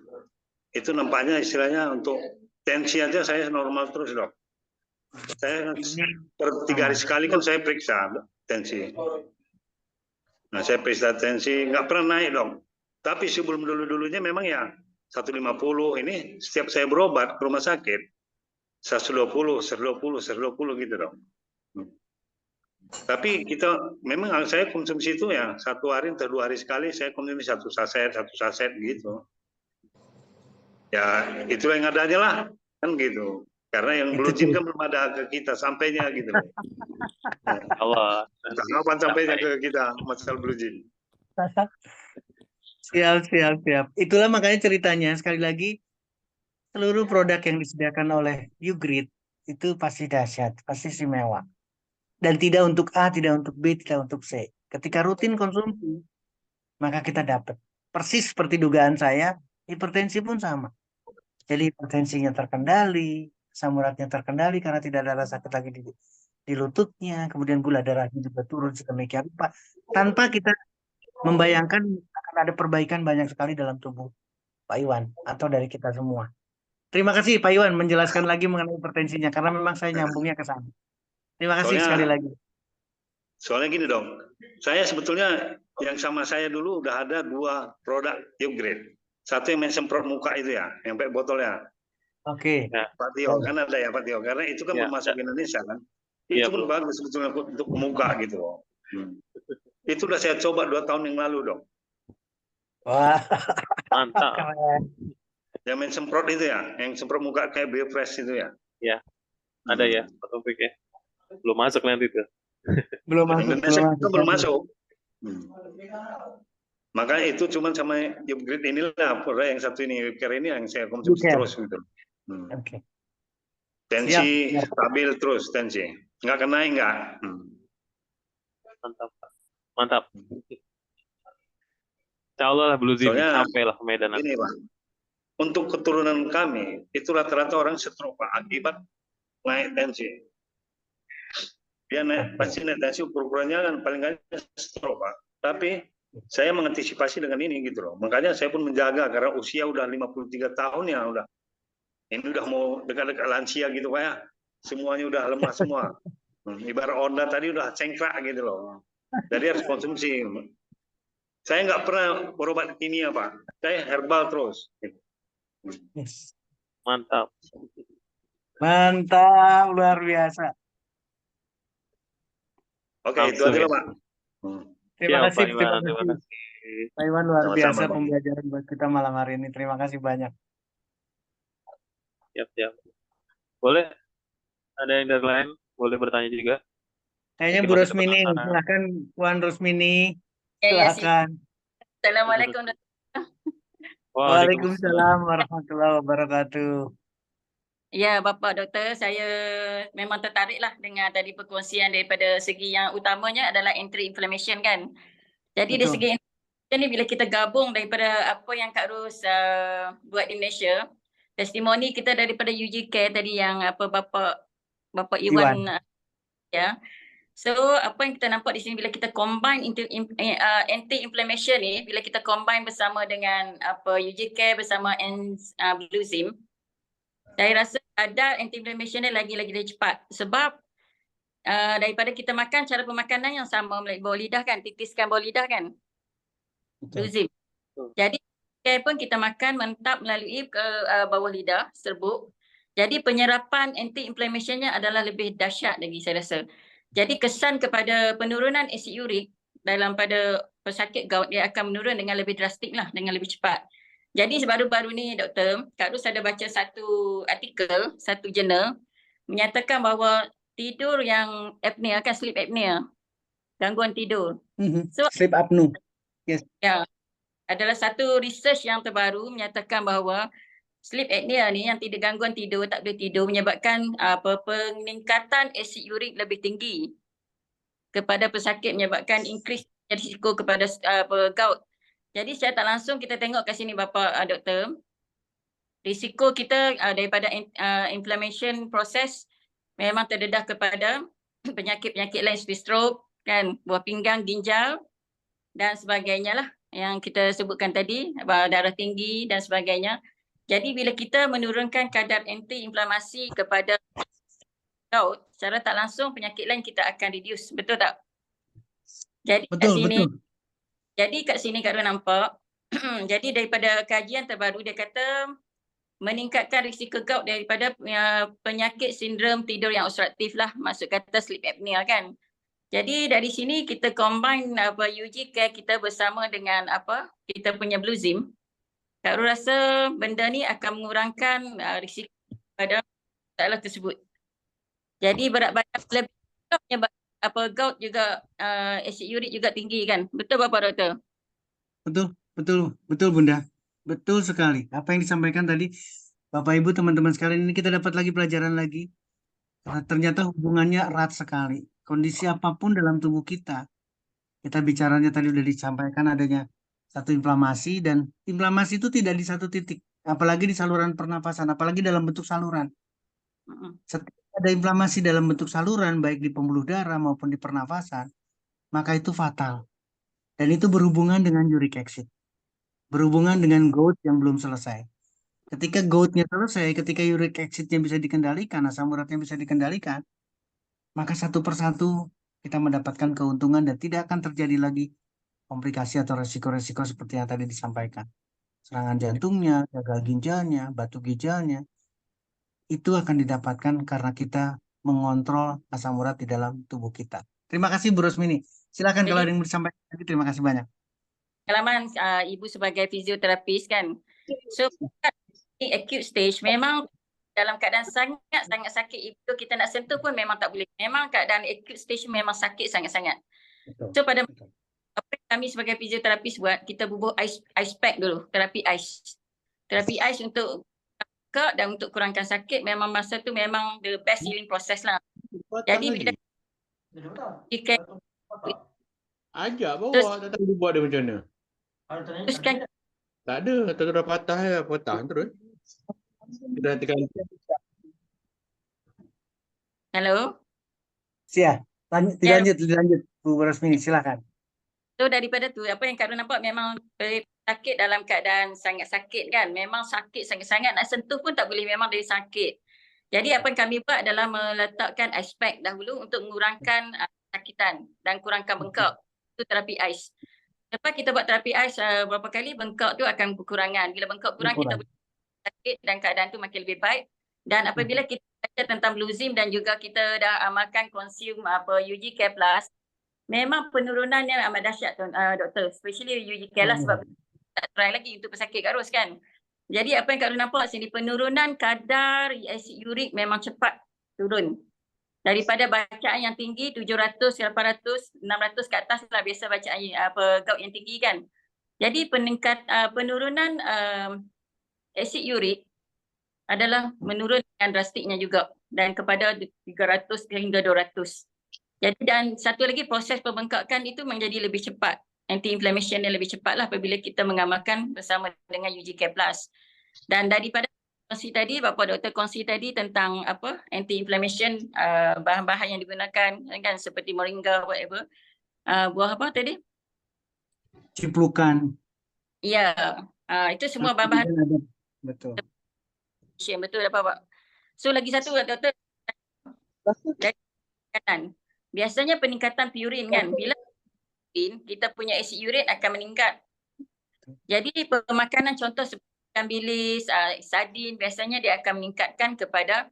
S3: itu nampaknya istilahnya untuk tensi aja saya normal terus dok. Saya per 3 hari sekali kan saya periksa tensi. Nah saya periksa tensi nggak pernah naik dok. Tapi sebelum dulunya memang ya 150 ini setiap saya berobat ke rumah sakit 120 gitu dok. Tapi kita memang saya konsumsi itu ya 1 hari atau 2 hari sekali saya konsumsi 1 saset gitu. Ya itulah yang adanya lah kan gitu. Karena yang Blue Gym kan belum ada ke kita sampainya gitu.
S2: Allah.
S3: Kapan sampainya ke kita masalah Blue Gym?
S1: Siap. Itulah makanya ceritanya sekali lagi seluruh produk yang disediakan oleh Ugrid itu pasti dahsyat, pasti istimewa. Dan tidak untuk A, tidak untuk B, tidak untuk C. Ketika rutin konsumsi, maka kita dapat. Persis seperti dugaan saya, hipertensi pun sama. Jadi hipertensinya terkendali, asam uratnya terkendali karena tidak ada rasa sakit lagi di lututnya, kemudian gula darahnya juga turun sedemikian rupa, tanpa kita membayangkan akan ada perbaikan banyak sekali dalam tubuh Pak Iwan atau dari kita semua. Terima kasih Pak Iwan menjelaskan lagi mengenai hipertensinya karena memang saya nyambungnya ke sana. Terima kasih sekali
S3: Soalnya
S1: lagi.
S3: soalnya gini dong, saya sebetulnya yang sama saya dulu udah ada 2 produk upgrade. Satu yang main semprot muka itu ya, yang pakai botolnya.
S1: Oke.
S2: Ya,
S3: Pak Tio, kan ada ya Pak Tio, karena itu kan
S2: ya,
S3: belum masuk ke Indonesia kan.
S2: Iya,
S3: Itu pun
S2: belum.
S3: bagus sebetulnya untuk muka gitu loh. Itu udah saya coba 2 tahun yang lalu dong.
S1: Wah,
S2: Mantap.
S1: keren.
S3: Yang main semprot itu ya, yang semprot muka kayak Biofresh itu ya.
S2: Ya, ada ya, Pak Taufik ya. Belum masuk nanti tuh.
S1: Belum
S3: Di
S1: masuk,
S3: Indonesia
S1: belum
S3: itu
S1: masuk.
S3: belum masuk. Makanya itu cuma sama upgrade inilah, produk yang satu ini, Webcare ini yang saya konsumsi
S1: Webcare.
S3: terus gitu.
S1: Oke.
S3: Tensi
S1: Siap.
S3: stabil terus, tensi. Nggak kena enggak.
S2: Mantap, Pak. Mantap. Insya Allah lah Blue Zim,
S3: Soalnya
S2: sampailah ke Medan.
S3: ini Pak, untuk keturunan kami, itu rata-rata orang stroke Pak, akibat naik tensi. Dia naik, pasti naik tensi, ukurannya kan paling nggak stroke Pak. Tapi saya mengantisipasi dengan ini gitu loh. Makanya saya pun menjaga karena usia udah 53 tahun ya udah. Ini udah mau dekat-dekat lansia gitu Pak ya. Semuanya udah lemah semua. Ibarat Honda tadi udah cengkrak gitu loh. Jadi harus konsumsi. Saya nggak pernah berobat kimia Pak. Saya herbal terus.
S1: Yes.
S2: Mantap.
S1: Mantap, luar biasa.
S3: Oke, itu
S2: Langsung
S3: aja
S2: ya.
S3: Pak.
S1: Terima
S2: Ya,
S1: kasih,
S2: Pak
S1: terima
S2: Iwan, terima
S1: kasih.
S2: kasih.
S1: Pak Iwan luar
S3: Sama-sama,
S1: biasa
S3: Pak.
S1: pembelajaran buat kita malam hari ini. Terima kasih banyak.
S2: Siap. Boleh? Ada yang dari lain? Boleh bertanya juga.
S1: Kayaknya
S2: Mungkin
S1: Bu
S2: masih ada
S1: Rosmini,
S2: penasaran.
S1: silakan Puan Rosmini,
S5: Ya,
S1: silakan.
S5: Assalamualaikum.
S1: Waalaikumsalam warahmatullahi wabarakatuh.
S5: Ya, Bapak Doktor, saya memang tertariklah dengan tadi perkongsian daripada segi yang utamanya adalah anti-inflammation kan. Jadi dari
S1: Betul.
S5: segi inflammation ni bila kita gabung daripada apa yang Kak Ros buat di Malaysia, testimoni kita daripada UG Care tadi yang apa Bapak Iwan ya. So apa yang kita nampak di sini bila kita combine anti-inflammation ni, bila kita combine bersama dengan apa UG Care bersama Blue Zim, saya rasa kadar anti-inflammation ni lagi-lagi cepat sebab daripada kita makan cara pemakanan yang sama melalui bawah lidah kan, titiskan bawah lidah kan. Blue Zim. Jadi care pun kita makan mentap melalui ke bawah lidah, serbuk. Jadi penyerapan anti-inflammation-nya adalah lebih dahsyat lagi saya rasa. Jadi kesan kepada penurunan asid urik dalam pada pesakit gout dia akan menurun dengan lebih drastik lah, dengan lebih cepat. Jadi baru-baru ni doktor, Kak Rus ada baca satu artikel, satu jurnal menyatakan bahawa tidur yang apnea kan, sleep apnea, gangguan tidur. So,
S1: sleep apnea. Yes.
S5: Ya, adalah satu research yang terbaru menyatakan bahawa sleep apnea ni yang tidak gangguan tidur, tak boleh tidur menyebabkan peningkatan asid urik lebih tinggi kepada pesakit, menyebabkan increase risiko kepada gout. Jadi secara tak langsung kita tengok kat sini Bapak Doktor, risiko kita daripada inflammation proses memang terdedah kepada penyakit-penyakit lain seperti stroke, kan, buah pinggang, ginjal dan sebagainya lah yang kita sebutkan tadi, darah tinggi dan sebagainya. Jadi bila kita menurunkan kadar anti-inflamasi kepada gout, secara tak langsung penyakit lain kita akan reduce, betul tak? Jadi kat sini, jadi kat sini Kak Ru nampak, jadi daripada kajian terbaru dia kata meningkatkan risiko gout daripada penyakit sindrom tidur yang obstruktif lah, maksud kata sleep apnea kan. Jadi dari sini kita combine UG Care kita bersama dengan kita punya Blue Zim. Kak Ru rasa benda ni akan mengurangkan risiko pada masalah tersebut. Jadi berat badan lebih menyebabkan gout juga, asid urik juga tinggi kan. Betul Bapak Doktor?
S1: Betul Bunda. Betul sekali. Apa yang disampaikan tadi Bapak Ibu teman-teman sekalian, ini kita dapat lagi pelajaran lagi. Ternyata hubungannya erat sekali. Kondisi apapun dalam tubuh kita bicaranya tadi udah disampaikan adanya satu inflamasi, dan inflamasi itu tidak di satu titik, apalagi di saluran pernapasan, apalagi dalam bentuk saluran.
S5: Mm-mm.
S1: Setiap ada inflamasi dalam bentuk saluran, baik di pembuluh darah maupun di pernafasan, maka itu fatal. Dan itu berhubungan dengan uric exit. Berhubungan dengan gout yang belum selesai. Ketika goutnya selesai, ketika uric exitnya bisa dikendalikan, asam uratnya bisa dikendalikan, maka satu persatu kita mendapatkan keuntungan dan tidak akan terjadi lagi komplikasi atau resiko-resiko seperti yang tadi disampaikan. Serangan jantungnya, gagal ginjalnya, batu ginjalnya, itu akan didapatkan karena kita mengontrol asam urat di dalam tubuh kita. Terima kasih Bu Rosmini. Silakan kalau
S5: Jadi
S1: ada yang mau disampaikan lagi. Terima kasih banyak.
S5: pengalaman Ibu sebagai fisioterapis kan. So ini acute stage memang dalam keadaan sangat sakit itu kita nak sentuh pun memang tak boleh. Memang keadaan acute stage memang sakit sangat-sangat.
S1: Betul.
S5: So pada
S1: Betul.
S5: apa yang kami sebagai fisioterapis buat, kita bubuh ice pack dulu, terapi ice. Terapi ice untuk buka dan untuk kurangkan sakit memang masa tu memang the best healing process lah. Jadi bila jika
S6: Ajak
S5: terus
S6: bawa, tak tahu dia buat dia macam mana.
S5: teruskan
S6: Tak ada, tak ada patah ya, patah terus. Kita nantikan.
S5: Hello.
S1: Siap. Dilanjut Bu Rosmini, silakan.
S5: So daripada tu apa yang Kak Ru nampak memang sakit dalam keadaan sangat sakit kan. Memang sakit sangat-sangat, nak sentuh pun tak boleh, memang dari sakit. Jadi apa yang kami buat adalah meletakkan ice pack dahulu untuk mengurangkan sakitan dan kurangkan bengkak. Itu terapi ice. Lepas kita buat terapi ice berapa kali, bengkak tu akan berkurangan. Bila bengkak kurang, kita boleh sakit dan keadaan tu makin lebih baik. Dan apabila kita baca tentang Bluezim dan juga kita dah amalkan consume UG Care Plus, memang penurunannya amat dahsyat doktor, especially UG Care lah, sebab tak try lagi untuk pesakit Kak Ros kan. Jadi apa yang Kak Ros nampak sini, penurunan kadar asid urik memang cepat turun. Daripada bacaan yang tinggi 700, 800, 600 ke atas lah biasa bacaan gout yang tinggi kan. Jadi penurunan asid urik adalah menurun dengan drastiknya juga dan kepada 300 hingga 200. Jadi dan satu lagi proses pembengkakan itu menjadi lebih cepat. Anti-inflammation dia lebih cepat lah apabila kita mengamalkan bersama dengan UG Care Plus. Dan daripada kongsi tadi, Bapak Doktor kongsi tadi tentang apa anti-inflammation, bahan-bahan yang digunakan kan seperti moringa, whatever. Buah apa tadi?
S1: Ciplukan.
S5: Ya, itu semua bahan-bahan.
S1: Betul.
S5: Betul apa Pak? So lagi satu Doktor, dari kanan. Biasanya peningkatan purin kan, bila kita punya asid urin akan meningkat. Jadi pemakanan contoh seperti ikan bilis, sardin, biasanya dia akan meningkatkan kepada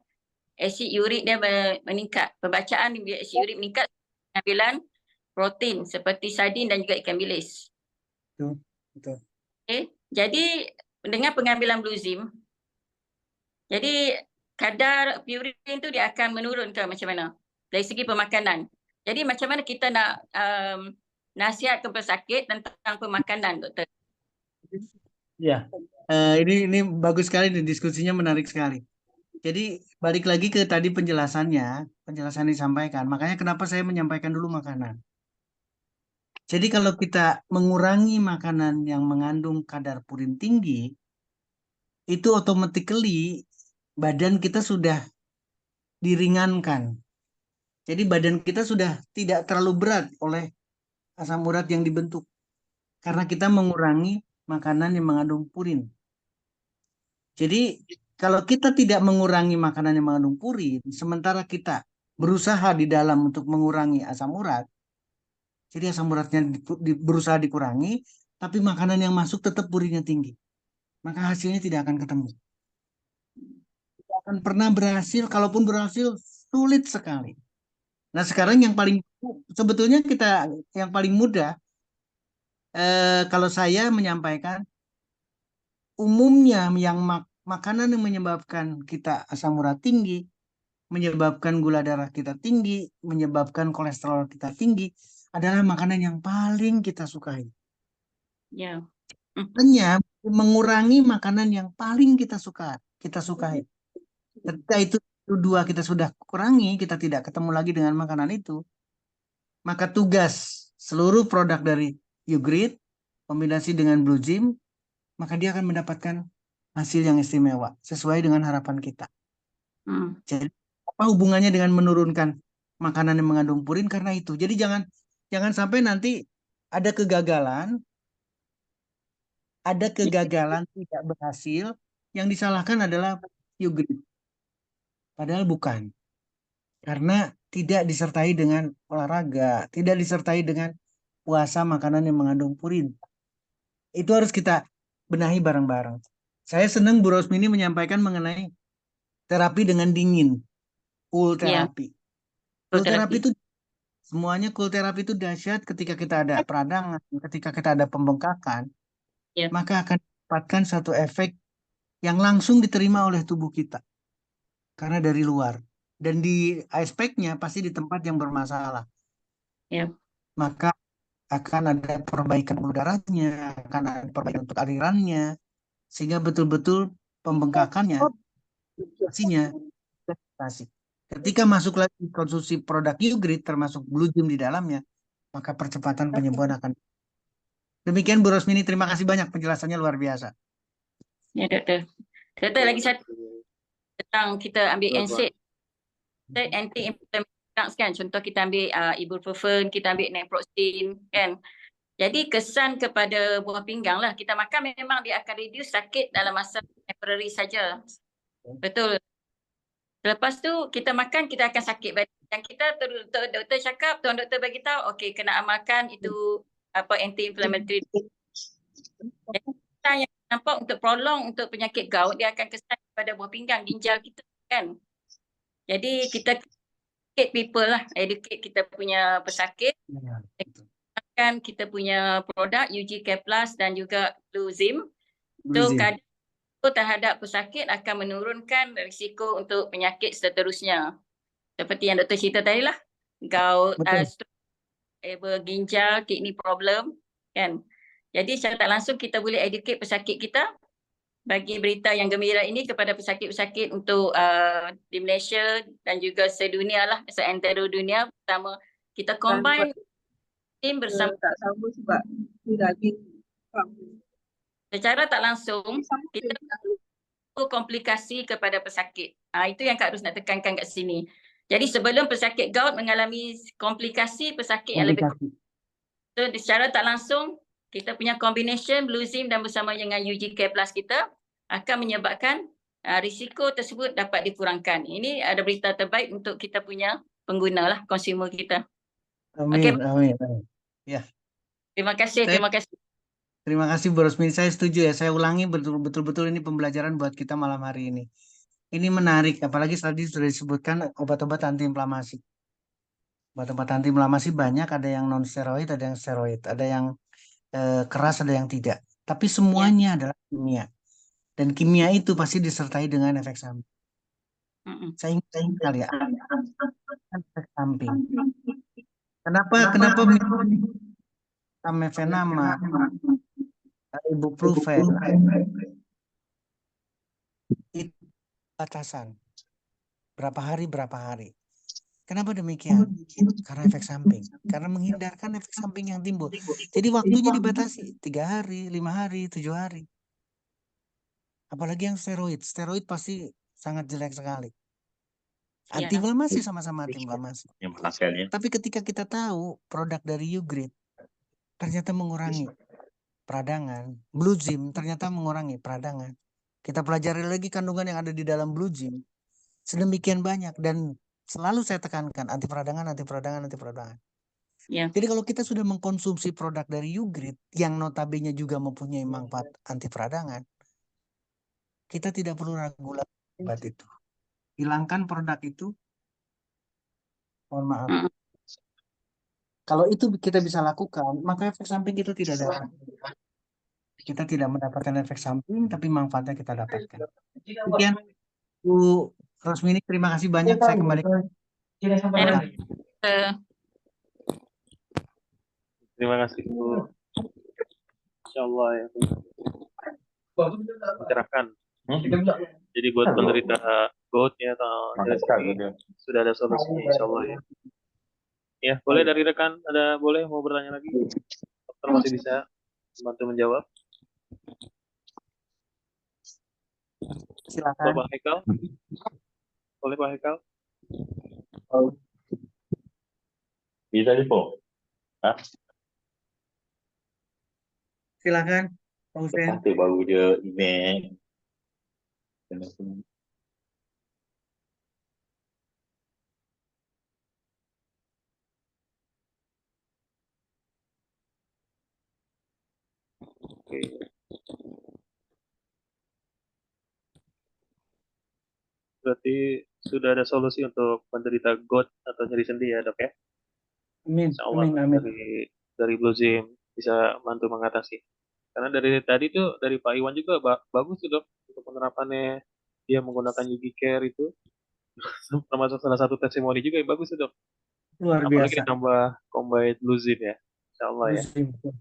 S5: asid urin dia meningkat. Pembacaan asid urin meningkat pengambilan protein seperti sardin dan juga ikan bilis.
S1: Betul.
S5: Okay. Jadi dengan pengambilan Bluezim, jadi kadar purin tu dia akan menurun ke macam mana? Dari segi pemakanan. Jadi macam mana kita nak nasihat kepada pesakit tentang pemakanan, Doktor?
S1: Ya, ini bagus sekali nih, diskusinya menarik sekali. Jadi balik lagi ke tadi penjelasan disampaikan. Makanya kenapa saya menyampaikan dulu makanan. Jadi kalau kita mengurangi makanan yang mengandung kadar purin tinggi, itu automatically badan kita sudah diringankan. Jadi badan kita sudah tidak terlalu berat oleh asam urat yang dibentuk. Karena kita mengurangi makanan yang mengandung purin. Jadi kalau kita tidak mengurangi makanan yang mengandung purin, sementara kita berusaha di dalam untuk mengurangi asam urat, jadi asam uratnya berusaha dikurangi, tapi makanan yang masuk tetap purinnya tinggi. Maka hasilnya tidak akan ketemu. Tidak akan pernah berhasil, kalaupun berhasil sulit sekali. Nah sekarang yang paling sebetulnya yang paling mudah, kalau saya menyampaikan, umumnya yang makanan yang menyebabkan kita asam urat tinggi, menyebabkan gula darah kita tinggi, menyebabkan kolesterol kita tinggi, adalah makanan yang paling kita sukai.
S5: Ya.
S1: Hanya mengurangi makanan yang paling kita sukai. Ketika itu dua kita sudah kurangi, kita tidak ketemu lagi dengan makanan itu, maka tugas seluruh produk dari Ugrid kombinasi dengan Bluezim, maka dia akan mendapatkan hasil yang istimewa sesuai dengan harapan kita. Jadi apa hubungannya dengan menurunkan makanan yang mengandung purin? Karena itu. Jadi jangan sampai nanti ada kegagalan tidak berhasil, yang disalahkan adalah Ugrit. Padahal bukan. Karena tidak disertai dengan olahraga, tidak disertai dengan puasa makanan yang mengandung purin. Itu harus kita benahi bareng-bareng. Saya senang Bu Rosmini menyampaikan mengenai terapi dengan dingin, cool
S5: Ya,
S1: terapi.
S5: cool
S1: Cool terapi
S5: terapi.
S1: itu semuanya cool terapi itu dahsyat ketika kita ada peradangan, ketika kita ada pembengkakan,
S5: Ya,
S1: maka akan dapatkan satu efek yang langsung diterima oleh tubuh kita karena dari luar. Dan di ice pack-nya pasti di tempat yang bermasalah.
S5: ya,
S1: Maka akan ada perbaikan udaranya, akan ada perbaikan untuk alirannya, sehingga betul-betul pembengkakannya, pastinya kasih. Ketika masuk lagi konsumsi produk Ugrit termasuk Blue Gym di dalamnya, maka percepatan penyembuhan akan. Demikian Bu Rosmini, terima kasih banyak penjelasannya luar biasa.
S5: ya doktor. Doktor lagi satu tentang kita ambil NSAID, anti-inflammatory kan. Contoh kita ambil ibuprofen, kita ambil naproxen kan. Jadi kesan kepada buah pinggang lah, kita makan memang dia akan reduce sakit dalam masa temporary saja. Betul. Lepas tu kita makan kita akan sakit balik. Dan kita doktor cakap, tuan doktor bagi tahu, okey kena amalkan itu apa anti-inflammatory. Kita yang nampak untuk prolong untuk penyakit gout, dia akan kesan pada buah pinggang, ginjal kita kan. Jadi kita educate people lah, educate kita punya pesakit,
S1: Ya,
S5: kan kita punya produk UG Care Plus dan juga Blue Zim.
S1: Blue
S5: So
S1: Gym.
S5: kadar terhadap pesakit akan menurunkan risiko untuk penyakit seterusnya. Seperti yang doktor cerita tadi lah, gout,
S1: Betul.
S5: ginjal, kidney problem kan. Jadi secara tak langsung kita boleh educate pesakit kita, bagi berita yang gembira ini kepada pesakit-pesakit untuk di Malaysia dan juga sedunia lah, seantero dunia. Pertama kita combine tim bersama
S7: tak sama sebab dia daging.
S5: secara tak langsung kita komplikasi kepada pesakit. Itu yang Kak Rus nak tekankan kat sini. Jadi sebelum pesakit gout mengalami komplikasi pesakit yang lebih
S1: Komplikasi.
S5: so, secara tak langsung kita punya combination Blue Zim dan bersama dengan UG Care Plus kita akan menyebabkan risiko tersebut dapat dikurangkan. Ini ada berita terbaik untuk kita punya pengguna lah, consumer kita.
S1: Amin,
S5: Okey.
S1: amin, amin. Ya.
S5: Terima kasih, terima kasih.
S1: Terima kasih Bu Rosmini, saya setuju ya. Saya ulangi betul-betul ini pembelajaran buat kita malam hari ini. Ini menarik, apalagi tadi sudah disebutkan obat-obat antiinflamasi. Obat-obat antiinflamasi banyak, ada yang non steroid, ada yang steroid, ada yang keras, ada yang tidak. Tapi semuanya adalah kimia. Dan kimia itu pasti disertai dengan efek samping. Saya ingin sekali ya, efek samping. Kenapa mefenama, ibuprofen itu batasan berapa hari. Kenapa demikian? Karena efek samping, karena menghindarkan efek samping yang timbul. Jadi waktunya dibatasi 3 hari, 5 hari, 7 hari. Apalagi yang steroid pasti sangat jelek sekali. Antiinflamasi sama-sama antiinflamasi. Tapi ketika kita tahu produk dari Ugrit ternyata mengurangi peradangan, Blue Gym ternyata mengurangi peradangan. Kita pelajari lagi kandungan yang ada di dalam Blue Gym sedemikian banyak, dan selalu saya tekankan anti peradangan.
S5: Ya.
S1: Jadi kalau kita sudah mengkonsumsi produk dari Ugrit yang notabene juga mempunyai manfaat anti peradangan, kita tidak perlu ragu lagi obat itu. Hilangkan produk itu. Mohon maaf. Kalau itu kita bisa lakukan, maka efek samping itu tidak ada. Kita tidak mendapatkan efek samping, tapi manfaatnya kita dapatkan. Sekian Bu Rosmini, terima kasih banyak. Saya kembali.
S2: Terima kasih Bu. Insyaallah ya. Mencerahkan. Jadi buat penderita gout ya atau sudah ada solusinya insyaallah ya. Ya, boleh dari rekan boleh mau bertanya lagi? Dokter masih bisa bantu menjawab.
S1: Silakan.
S2: Bapak Haikal. Boleh Pak Hekal?
S8: Bisa info?
S1: Silakan, Pak Hussein.
S8: Nanti baru dia email.
S2: Oke. Berarti sudah ada solusi untuk penderita GOT atau nyeri sendi ya dok ya?
S1: Amin,
S2: Insya Allah
S1: amin, amin.
S2: dari Blue Zim bisa bantu mengatasi. Karena dari tadi tuh dari Pak Iwan juga bagus tuh dok untuk penerapannya, dia menggunakan Yugi Care itu termasuk salah satu testimoni juga yang bagus tuh dok.
S1: Luar
S2: Apalagi
S1: biasa.
S2: ditambah combined Blue Zim ya, Insya Allah ya.
S1: Muslim, betul.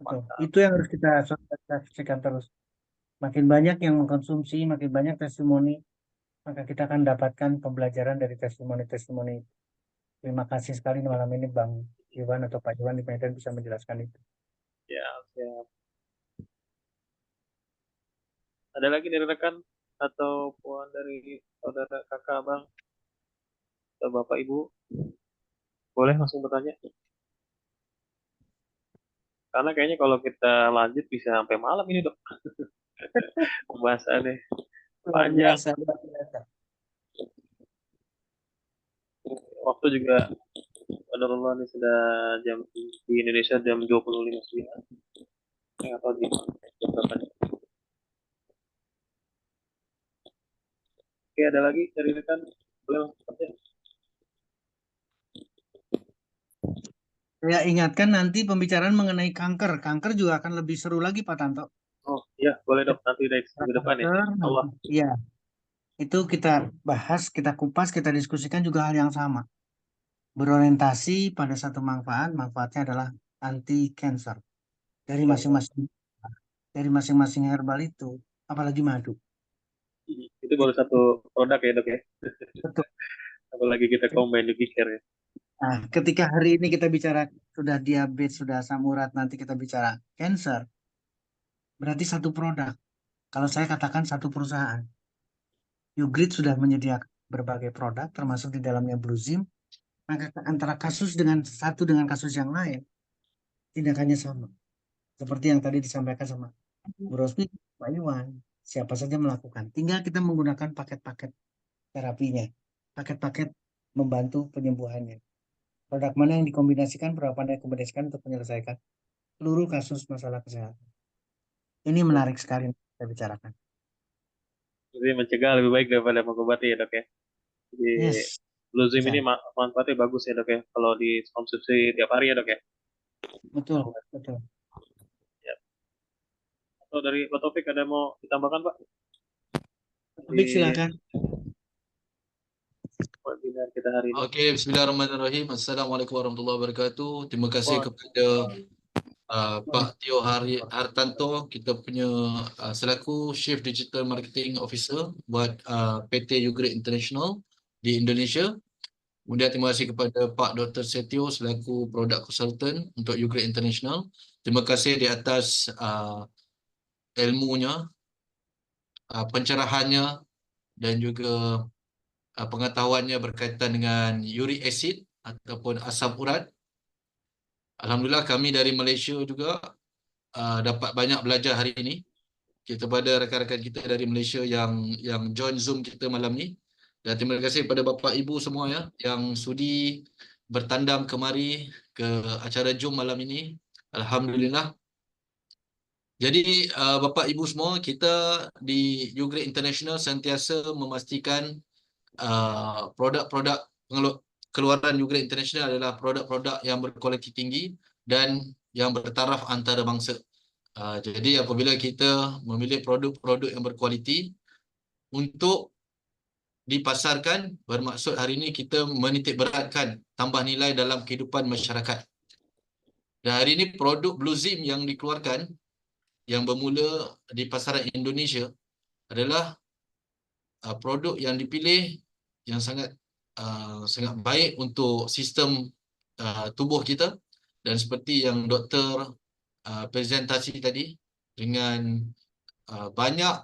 S2: Mantap.
S1: Itu yang harus kita sosialisasikan terus. Makin banyak yang mengkonsumsi, makin banyak testimoni, maka kita akan dapatkan pembelajaran dari testimoni-testimoni. Terima kasih sekali malam ini Bang Iwan atau Pak Iwan di Medan bisa menjelaskan itu.
S2: Ya, siap. Ada lagi dari rekan atau puan dari saudara kakak abang atau bapak ibu? Boleh langsung bertanya. Karena kayaknya kalau kita lanjut bisa sampai malam ini dok. Pembahasannya
S1: Luar
S2: panjang.
S1: biasa, luar biasa.
S2: Waktu juga Allah ini sudah jam di Indonesia jam 20.59. Nggak tahu di jam berapa nih. Oke, ada lagi dari rekan? Boleh langsung bertanya.
S1: Saya ingatkan nanti pembicaraan mengenai kanker. Kanker juga akan lebih seru lagi Pak Tanto.
S2: Oh iya, boleh dok. Nanti dari minggu depan ya.
S1: Kanker,
S2: Allah.
S1: iya. Itu kita bahas, kita kupas, kita diskusikan juga hal yang sama. Berorientasi pada satu manfaat, manfaatnya adalah anti cancer. Dari masing-masing herbal itu, apalagi madu.
S2: Itu baru satu produk ya dok ya.
S1: Betul.
S2: Apalagi kita combine di Care ya.
S1: Nah, ketika hari ini kita bicara sudah diabetes, sudah asam urat, nanti kita bicara cancer, berarti satu produk. Kalau saya katakan satu perusahaan. Ugrid sudah menyediakan berbagai produk, termasuk di dalamnya Blue Zim, maka antara kasus dengan kasus yang lain, tindakannya sama. Seperti yang tadi disampaikan sama Bu Rosmi, Pak Iwan, siapa saja melakukan. Tinggal kita menggunakan paket-paket terapinya, paket-paket membantu penyembuhannya. Produk mana yang dikombinasikan, berapa yang dikombinasikan untuk menyelesaikan seluruh kasus masalah kesehatan. Ini menarik sekali kita bicarakan.
S2: Jadi mencegah lebih baik daripada mengobati ya dok ya. Jadi
S1: Yes.
S2: Blue Zim
S1: Bisa.
S2: ini manfaatnya bagus ya dok ya. Kalau dikonsumsi tiap hari ya dok ya.
S1: Betul, betul.
S2: Ya. Atau dari Pak Taufik ada mau ditambahkan Pak?
S1: Topik silakan.
S2: Webinar kita hari ini.
S4: Okey, bismillahirrahmanirrahim. Assalamualaikum warahmatullahi wabarakatuh. Terima kasih kepada Pak Tio Hartanto, kita punya selaku Chief Digital Marketing Officer buat PT Ugrid International di Indonesia. Kemudian terima kasih kepada Pak Dr. Setio selaku Product Consultant untuk Ugrid International. Terima kasih di atas ilmunya, pencerahannya dan juga pengetahuannya berkaitan dengan uric acid ataupun asam urat. Alhamdulillah kami dari Malaysia juga dapat banyak belajar hari ini. Kita pada rakan-rakan kita dari Malaysia yang join Zoom kita malam ni. Dan terima kasih kepada bapa ibu semua ya yang sudi bertandang kemari ke acara Zoom malam ini. Alhamdulillah. Jadi bapa ibu semua, kita di Ugrid International sentiasa memastikan produk-produk keluaran Ugrid International adalah produk-produk yang berkualiti tinggi dan yang bertaraf antarabangsa. Jadi apabila kita memilih produk-produk yang berkualiti untuk dipasarkan, bermaksud hari ini kita menitik beratkan tambah nilai dalam kehidupan masyarakat. Dan hari ini produk Blue Zim yang dikeluarkan, yang bermula di pasaran Indonesia adalah produk yang dipilih yang sangat baik untuk sistem tubuh kita. Dan seperti yang doktor presentasi tadi, dengan banyak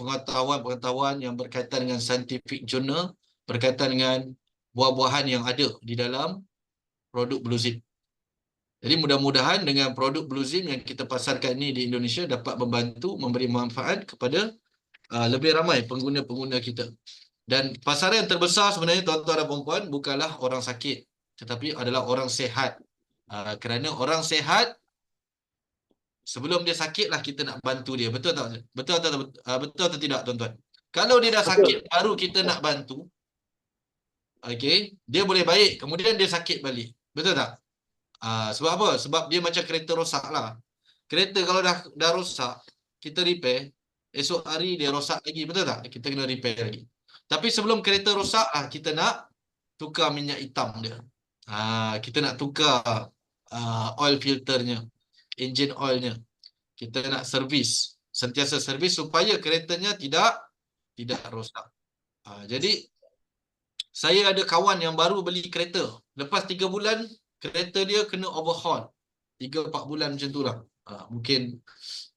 S4: pengetahuan-pengetahuan yang berkaitan dengan scientific journal, berkaitan dengan buah-buahan yang ada di dalam produk Blue Zip. Jadi mudah-mudahan dengan produk Blue Zip yang kita pasarkan ini di Indonesia dapat membantu memberi manfaat kepada lebih ramai pengguna-pengguna kita. Dan pasaran yang terbesar sebenarnya tuan-tuan dan puan-puan bukanlah orang sakit, tetapi adalah orang sihat. Kerana orang sihat, sebelum dia sakit lah kita nak bantu dia. Betul tak? Betul atau tidak tuan-tuan? Kalau dia dah sakit baru kita nak bantu. Okey, dia boleh baik, kemudian dia sakit balik. Betul tak? Sebab apa? Sebab dia macam kereta rosak lah. Kereta kalau dah rosak, kita repair, esok hari dia rosak lagi. Betul tak? Kita kena repair lagi. Tapi sebelum kereta rosak lah, kita nak tukar minyak hitam dia. Kita nak tukar oil filternya, engine oilnya. Kita nak servis, sentiasa servis supaya keretanya tidak rosak. Jadi saya ada kawan yang baru beli kereta. Lepas 3 bulan kereta dia kena overhaul. 3-4 bulan macam tu lah. Mungkin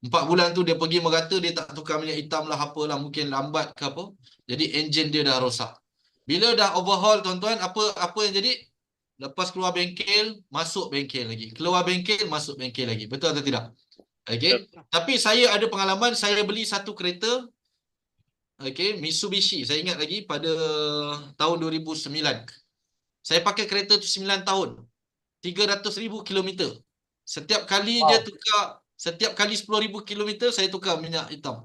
S4: 4 bulan tu dia pergi merata, dia tak tukar minyak hitam lah, apalah, mungkin lambat ke apa. Jadi enjin dia dah rosak. Bila dah overhaul tuan-tuan, apa yang jadi? Lepas keluar bengkel, masuk bengkel lagi. Keluar bengkel, masuk bengkel lagi. Betul atau tidak? Okey. Tapi saya ada pengalaman, saya beli satu kereta, okey, Mitsubishi. Saya ingat lagi pada tahun 2009. Saya pakai kereta tu 9 tahun. 300,000 kilometer. Setiap kali dia tukar, setiap kali 10,000 kilometer saya tukar minyak hitam.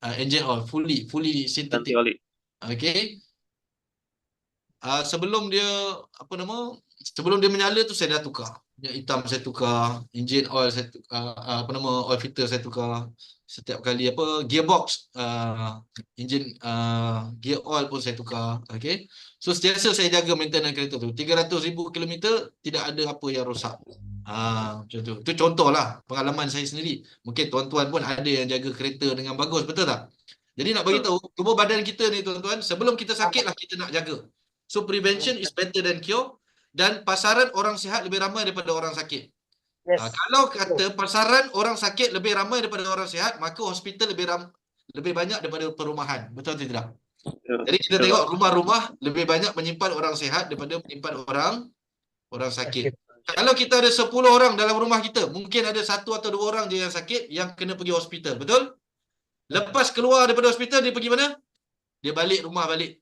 S4: Engine oil fully synthetic. Okey. Sebelum dia sebelum dia menyala tu saya dah tukar. Minyak hitam saya tukar, engine oil saya oil filter saya tukar. Setiap kali gearbox, engine gear oil pun saya tukar. Okey. So sentiasa saya jaga maintenance kereta tu. 300,000 kilometer tidak ada apa yang rosak. Macam tu. Itu contohlah pengalaman saya sendiri. Mungkin tuan-tuan pun ada yang jaga kereta dengan bagus, betul tak? Jadi nak bagi tahu, tubuh badan kita ni tuan-tuan, sebelum kita sakit lah kita nak jaga. So prevention is better than cure, dan pasaran orang sihat lebih ramai daripada orang sakit. Kalau kata pasaran orang sakit lebih ramai daripada orang sihat, maka hospital lebih banyak daripada perumahan. Betul atau tidak? Jadi kita tengok rumah-rumah lebih banyak menyimpan orang sihat daripada menyimpan orang sakit. Kalau kita ada 10 orang dalam rumah kita, mungkin ada 1 atau 2 orang je yang sakit yang kena pergi hospital. Betul? Lepas keluar daripada hospital, dia pergi mana? Dia balik rumah balik.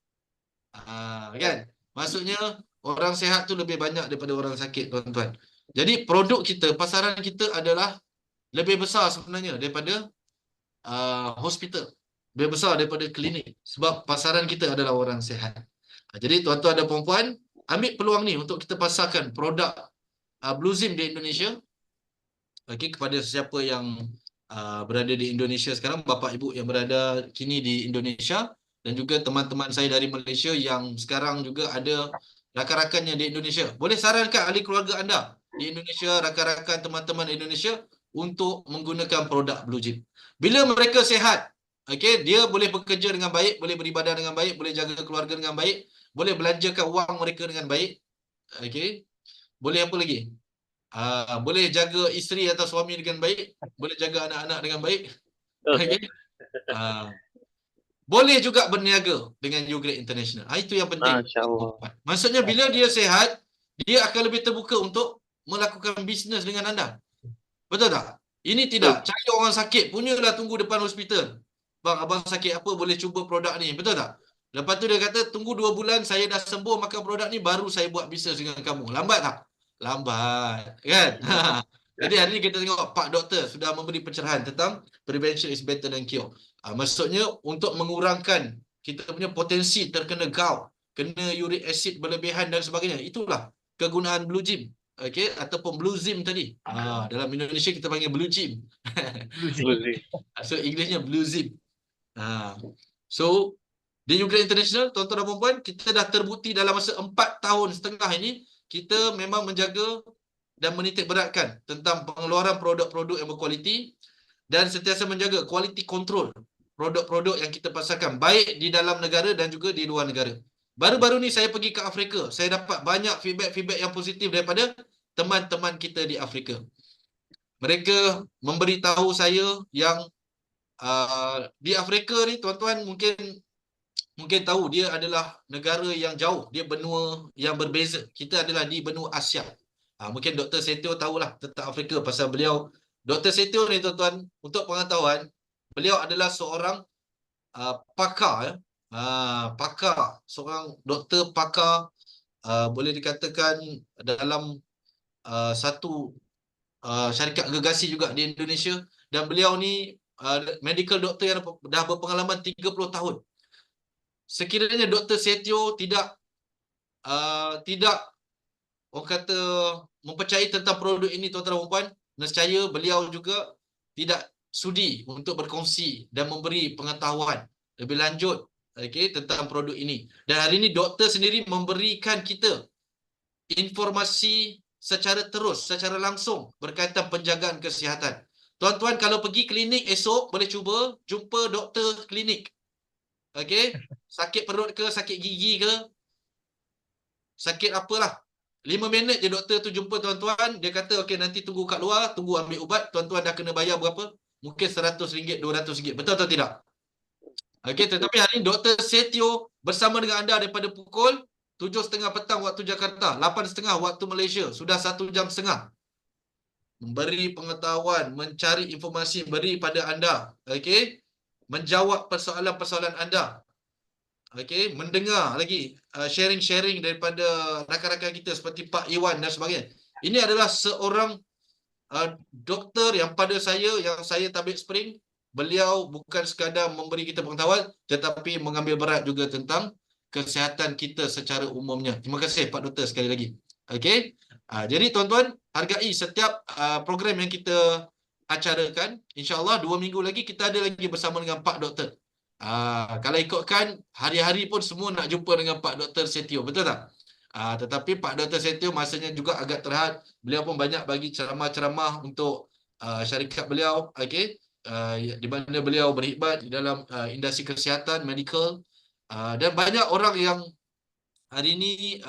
S4: Kan? Maksudnya orang sihat tu lebih banyak daripada orang sakit, tuan-tuan. Jadi produk kita, pasaran kita adalah lebih besar sebenarnya daripada hospital. Lebih besar daripada klinik. Sebab pasaran kita adalah orang sihat. Jadi tuan-tuan dan puan-puan, ambil peluang ni untuk kita pasarkan produk Blue Zip di Indonesia. Okey, kepada sesiapa yang berada di Indonesia sekarang, bapa ibu yang berada kini di Indonesia, dan juga teman-teman saya dari Malaysia yang sekarang juga ada rakan-rakannya di Indonesia. Boleh sarankan ahli keluarga anda di Indonesia, rakan-rakan teman-teman Indonesia untuk menggunakan produk Blue Zip. Bila mereka sihat, okey, dia boleh bekerja dengan baik, boleh beribadah dengan baik, boleh jaga keluarga dengan baik, boleh belanjakan wang mereka dengan baik. Okey. Boleh apa lagi? Boleh jaga isteri atau suami dengan baik, boleh jaga anak-anak dengan baik. Okey. Boleh juga berniaga dengan YouGrade International. Itu yang penting. Maksudnya bila dia sihat, dia akan lebih terbuka untuk melakukan bisnes dengan anda. Betul tak? Ini tidak. Cari orang sakit, punyalah tunggu depan hospital. Bang, abang sakit apa, boleh cuba produk ni. Betul tak? Lepas tu dia kata, tunggu 2 bulan, saya dah sembuh makan produk ni, baru saya buat bisnes dengan kamu. Lambat tak? Lambat. Kan? Jadi hari ni kita tengok Pak Doktor sudah memberi pencerahan tentang prevention is better than cure. Maksudnya untuk mengurangkan kita punya potensi terkena gout, kena uric acid berlebihan dan sebagainya. Itulah kegunaan Blue Zip. Okey, ataupun Blue Zip tadi. Dalam Indonesia kita panggil Blue Zip. So Englishnya Blue Zip. So di YouGrade International, tuan-tuan dan puan-puan, kita dah terbukti dalam masa 4 tahun setengah ini, kita memang menjaga dan menitik beratkan tentang pengeluaran produk-produk yang berkualiti dan sentiasa menjaga quality control produk-produk yang kita pasarkan, baik di dalam negara dan juga di luar negara. Baru-baru ni saya pergi ke Afrika, saya dapat banyak feedback yang positif daripada teman-teman kita di Afrika. Mereka memberitahu saya yang di Afrika ni tuan-tuan mungkin tahu dia adalah negara yang jauh, dia benua yang berbeza. Kita adalah di benua Asia. Mungkin Dr. Setio tahulah tentang Afrika pasal beliau. Dr. Setio ni tuan-tuan, untuk pengetahuan, beliau adalah seorang pakar, seorang doktor pakar, boleh dikatakan dalam satu syarikat gergasi juga di Indonesia, dan beliau ni medical doctor yang dah berpengalaman 30 tahun. Sekiranya Dr. Setio tidak orang kata mempercayai tentang produk ini, tuan-tuan dan puan, nescaya beliau juga tidak sudi untuk berkongsi dan memberi pengetahuan lebih lanjut tentang produk ini. Dan hari ini doktor sendiri memberikan kita informasi secara terus, secara langsung berkaitan penjagaan kesihatan. Tuan-tuan kalau pergi klinik esok boleh cuba jumpa doktor klinik. Sakit perut ke, sakit gigi ke, sakit apalah. 5 minit je doktor tu jumpa tuan-tuan, dia kata okey nanti tunggu kat luar, tunggu ambil ubat, tuan-tuan dah kena bayar berapa? Mungkin RM100, RM200. Betul atau tidak? Tetapi hari ini Dr. Setio bersama dengan anda daripada pukul 7.30 petang waktu Jakarta, 8.30 waktu Malaysia, sudah 1 jam setengah. Memberi pengetahuan, mencari informasi, beri pada anda, menjawab persoalan-persoalan anda. Mendengar lagi sharing-sharing daripada rakan-rakan kita seperti Pak Iwan dan sebagainya. Ini adalah seorang doktor yang saya tabik spring, beliau bukan sekadar memberi kita pengetahuan tetapi mengambil berat juga tentang kesihatan kita secara umumnya. Terima kasih Pak Doktor sekali lagi. Jadi tuan-tuan, hargai setiap program yang kita acarakan. InsyaAllah 2 minggu lagi kita ada lagi bersama dengan Pak Doktor. Kalau ikutkan hari-hari pun semua nak jumpa dengan Pak Dr. Setio, betul tak? Tetapi Pak Dr. Setio masanya juga agak terhad. Beliau pun banyak bagi ceramah-ceramah untuk syarikat beliau, di mana beliau berkhidmat di dalam industri kesihatan, medical, dan banyak orang yang hari ini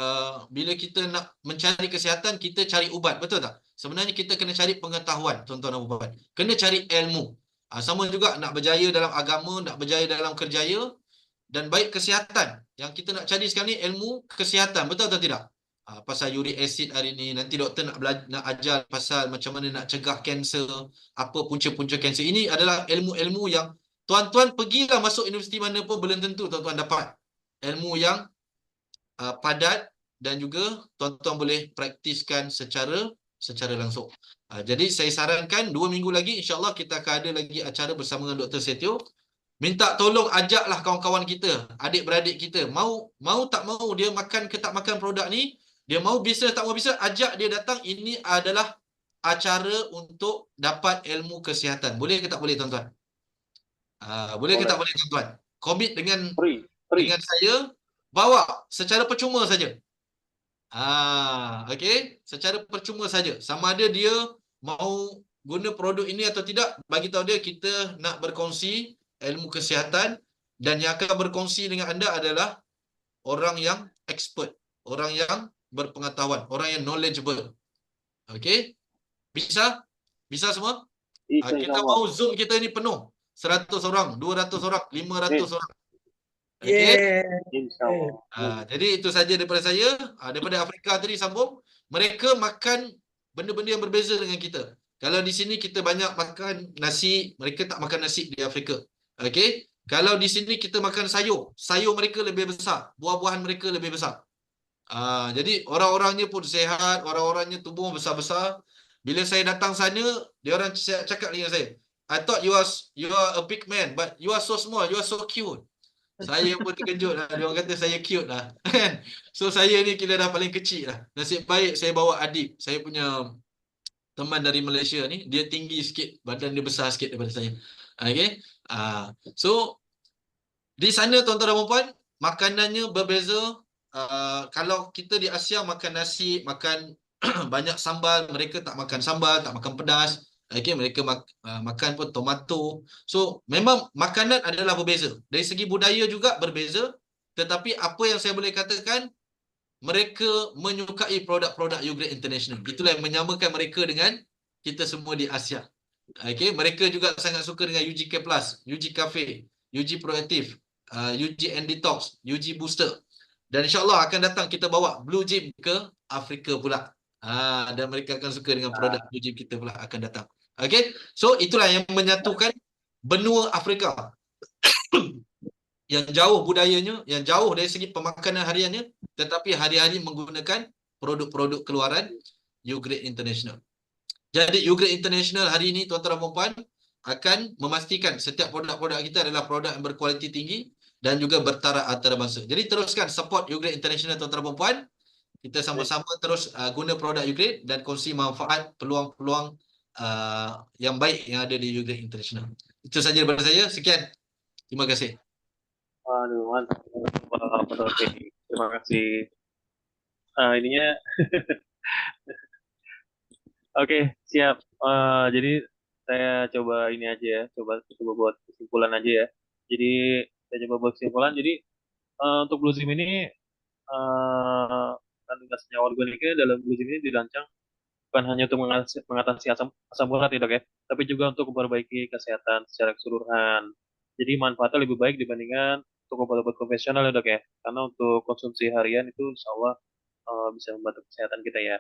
S4: bila kita nak mencari kesihatan, kita cari ubat, betul tak? Sebenarnya kita kena cari pengetahuan, tuan-tuan dan puan. Kena cari ilmu. Sama juga nak berjaya dalam agama, nak berjaya dalam kerjaya, dan baik kesihatan. Yang kita nak cari sekarang ni ilmu kesihatan, betul atau tidak? Pasal uric acid hari ni, nanti doktor nak ajar pasal macam mana nak cegah kanser, apa punca-punca kanser. Ini adalah ilmu-ilmu yang tuan-tuan pergilah masuk universiti mana pun belum tentu tuan-tuan dapat ilmu yang padat, dan juga tuan-tuan boleh praktiskan secara langsung. Jadi saya sarankan 2 minggu lagi insya-Allah kita akan ada lagi acara bersama dengan Dr. Setio. Minta tolong ajaklah kawan-kawan kita, adik-beradik kita, mau tak mau dia makan ke tak makan produk ni, dia mau bisnes tak mau bisnes, ajak dia datang. Ini adalah acara untuk dapat ilmu kesihatan. Boleh ke tak boleh tuan-tuan? Boleh ke tak boleh tuan-tuan? Komit dengan saya, bawa secara percuma saja. Secara percuma saja. Sama ada dia mau guna produk ini atau tidak, bagi tahu dia kita nak berkongsi ilmu kesihatan, dan yang akan berkongsi dengan anda adalah orang yang expert, orang yang berpengetahuan, orang yang knowledgeable. Bisa? Bisa semua? Kita mau Zoom kita ni penuh. 100 orang, 200 orang, 500 orang. Jadi itu saja daripada saya. Daripada Afrika tadi sambung, mereka makan benda-benda yang berbeza dengan kita. Kalau di sini kita banyak makan nasi, mereka tak makan nasi di Afrika. Kalau di sini kita makan sayur, sayur mereka lebih besar, buah-buahan mereka lebih besar. Jadi orang-orangnya pun sehat, orang-orangnya tubuh besar-besar. Bila saya datang sana, dia orang cakap dengan saya, I thought you are a big man, but you are so small, you are so cute. Saya pun terkejut lah. Dia orang kata saya cute lah. So saya ni kira dah paling kecil lah. Nasib baik saya bawa adik. Saya punya teman dari Malaysia ni, dia tinggi sikit, badan dia besar sikit daripada saya. So di sana tuan-tuan dan puan, makanannya berbeza. Kalau kita di Asia makan nasi, makan banyak sambal, mereka tak makan sambal, tak makan pedas. Mereka makan pun tomato. So memang makanan adalah berbeza. Dari segi budaya juga berbeza. Tetapi apa yang saya boleh katakan, mereka menyukai produk-produk Ugrade International. Itulah yang menyamakan mereka dengan kita semua di Asia. Okay, mereka juga sangat suka dengan UGK Plus, UG Cafe, UG Proactive, UG and Detox, UG Booster. Dan insyaAllah akan datang kita bawa Blue Gym ke Afrika pula. Dan mereka akan suka dengan produk Blue Gym kita pula akan datang. Okay, so itulah yang menyatukan benua Afrika. Yang jauh budayanya, yang jauh dari segi pemakanan hariannya, tetapi hari-hari menggunakan produk-produk keluaran Ugrade International. Jadi Ugrade International hari ini tuan-tuan dan puan akan memastikan setiap produk-produk kita adalah produk yang berkualiti tinggi dan juga bertaraf antarabangsa. Jadi teruskan support Ugrade International tuan-tuan dan puan. Kita sama-sama terus guna produk Ugrade dan kongsi manfaat peluang-peluang yang baik yang ada di Ugrade International. Itu saja daripada saya. Sekian. Terima kasih.
S2: Waduh, mantap. Pak Taufik. Terima kasih. Ininya Oke, siap. Jadi saya coba ini aja ya, coba buat kesimpulan aja ya. Jadi saya coba buat kesimpulan. Jadi untuk Blue Zim ini kandungan senyawa organiknya dalam Blue Zim ini dirancang bukan hanya untuk mengatasi asam urat ya dok ya, tapi juga untuk memperbaiki kesehatan secara keseluruhan. Jadi manfaatnya lebih baik dibandingkan untuk obat-obat konvensional ya dok ya, karena untuk konsumsi harian itu insya Allah bisa membantu kesehatan kita ya.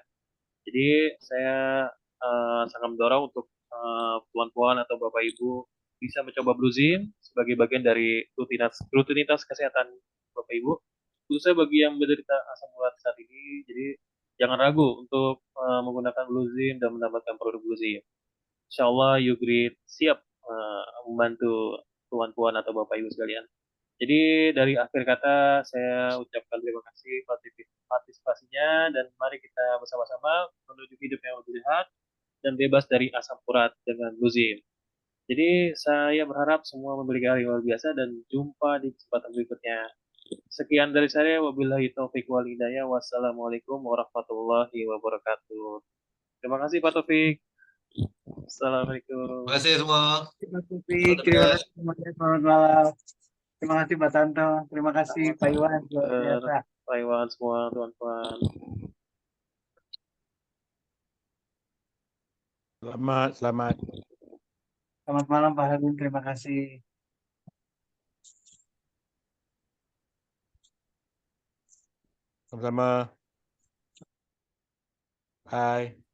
S2: Jadi saya sangat mendorong untuk puan-puan atau bapak ibu bisa mencoba Blue Zim sebagai bagian dari rutinitas kesehatan bapak ibu, khususnya bagi yang menderita asam urat saat ini. Jadi jangan ragu untuk menggunakan Blue Zim dan mendapatkan produk Blue Zim. Insya Allah Ugrade siap membantu puan-puan atau bapak ibu sekalian. Jadi dari akhir kata saya ucapkan terima kasih partisipasinya dan mari kita bersama-sama menuju hidup yang lebih sehat dan bebas dari asam urat dengan Blue Zim. Jadi saya berharap semua memiliki hari yang luar biasa dan jumpa di kesempatan berikutnya. Sekian dari saya, wabillahi taufiq wal hidayah. Wassalamualaikum warahmatullahi wabarakatuh. Terima kasih Pak Taufik. Assalamualaikum.
S4: Terima kasih semua.
S1: Terima kasih, terima kasih semuanya. Selamat malam. Terima kasih Pak Tanto. Terima kasih Pak Iwan. Luar biasa.
S2: Pak Iwan semua teman-teman.
S6: Selamat.
S1: Selamat malam Pak Harun. Terima kasih.
S6: Sama-sama. Bye.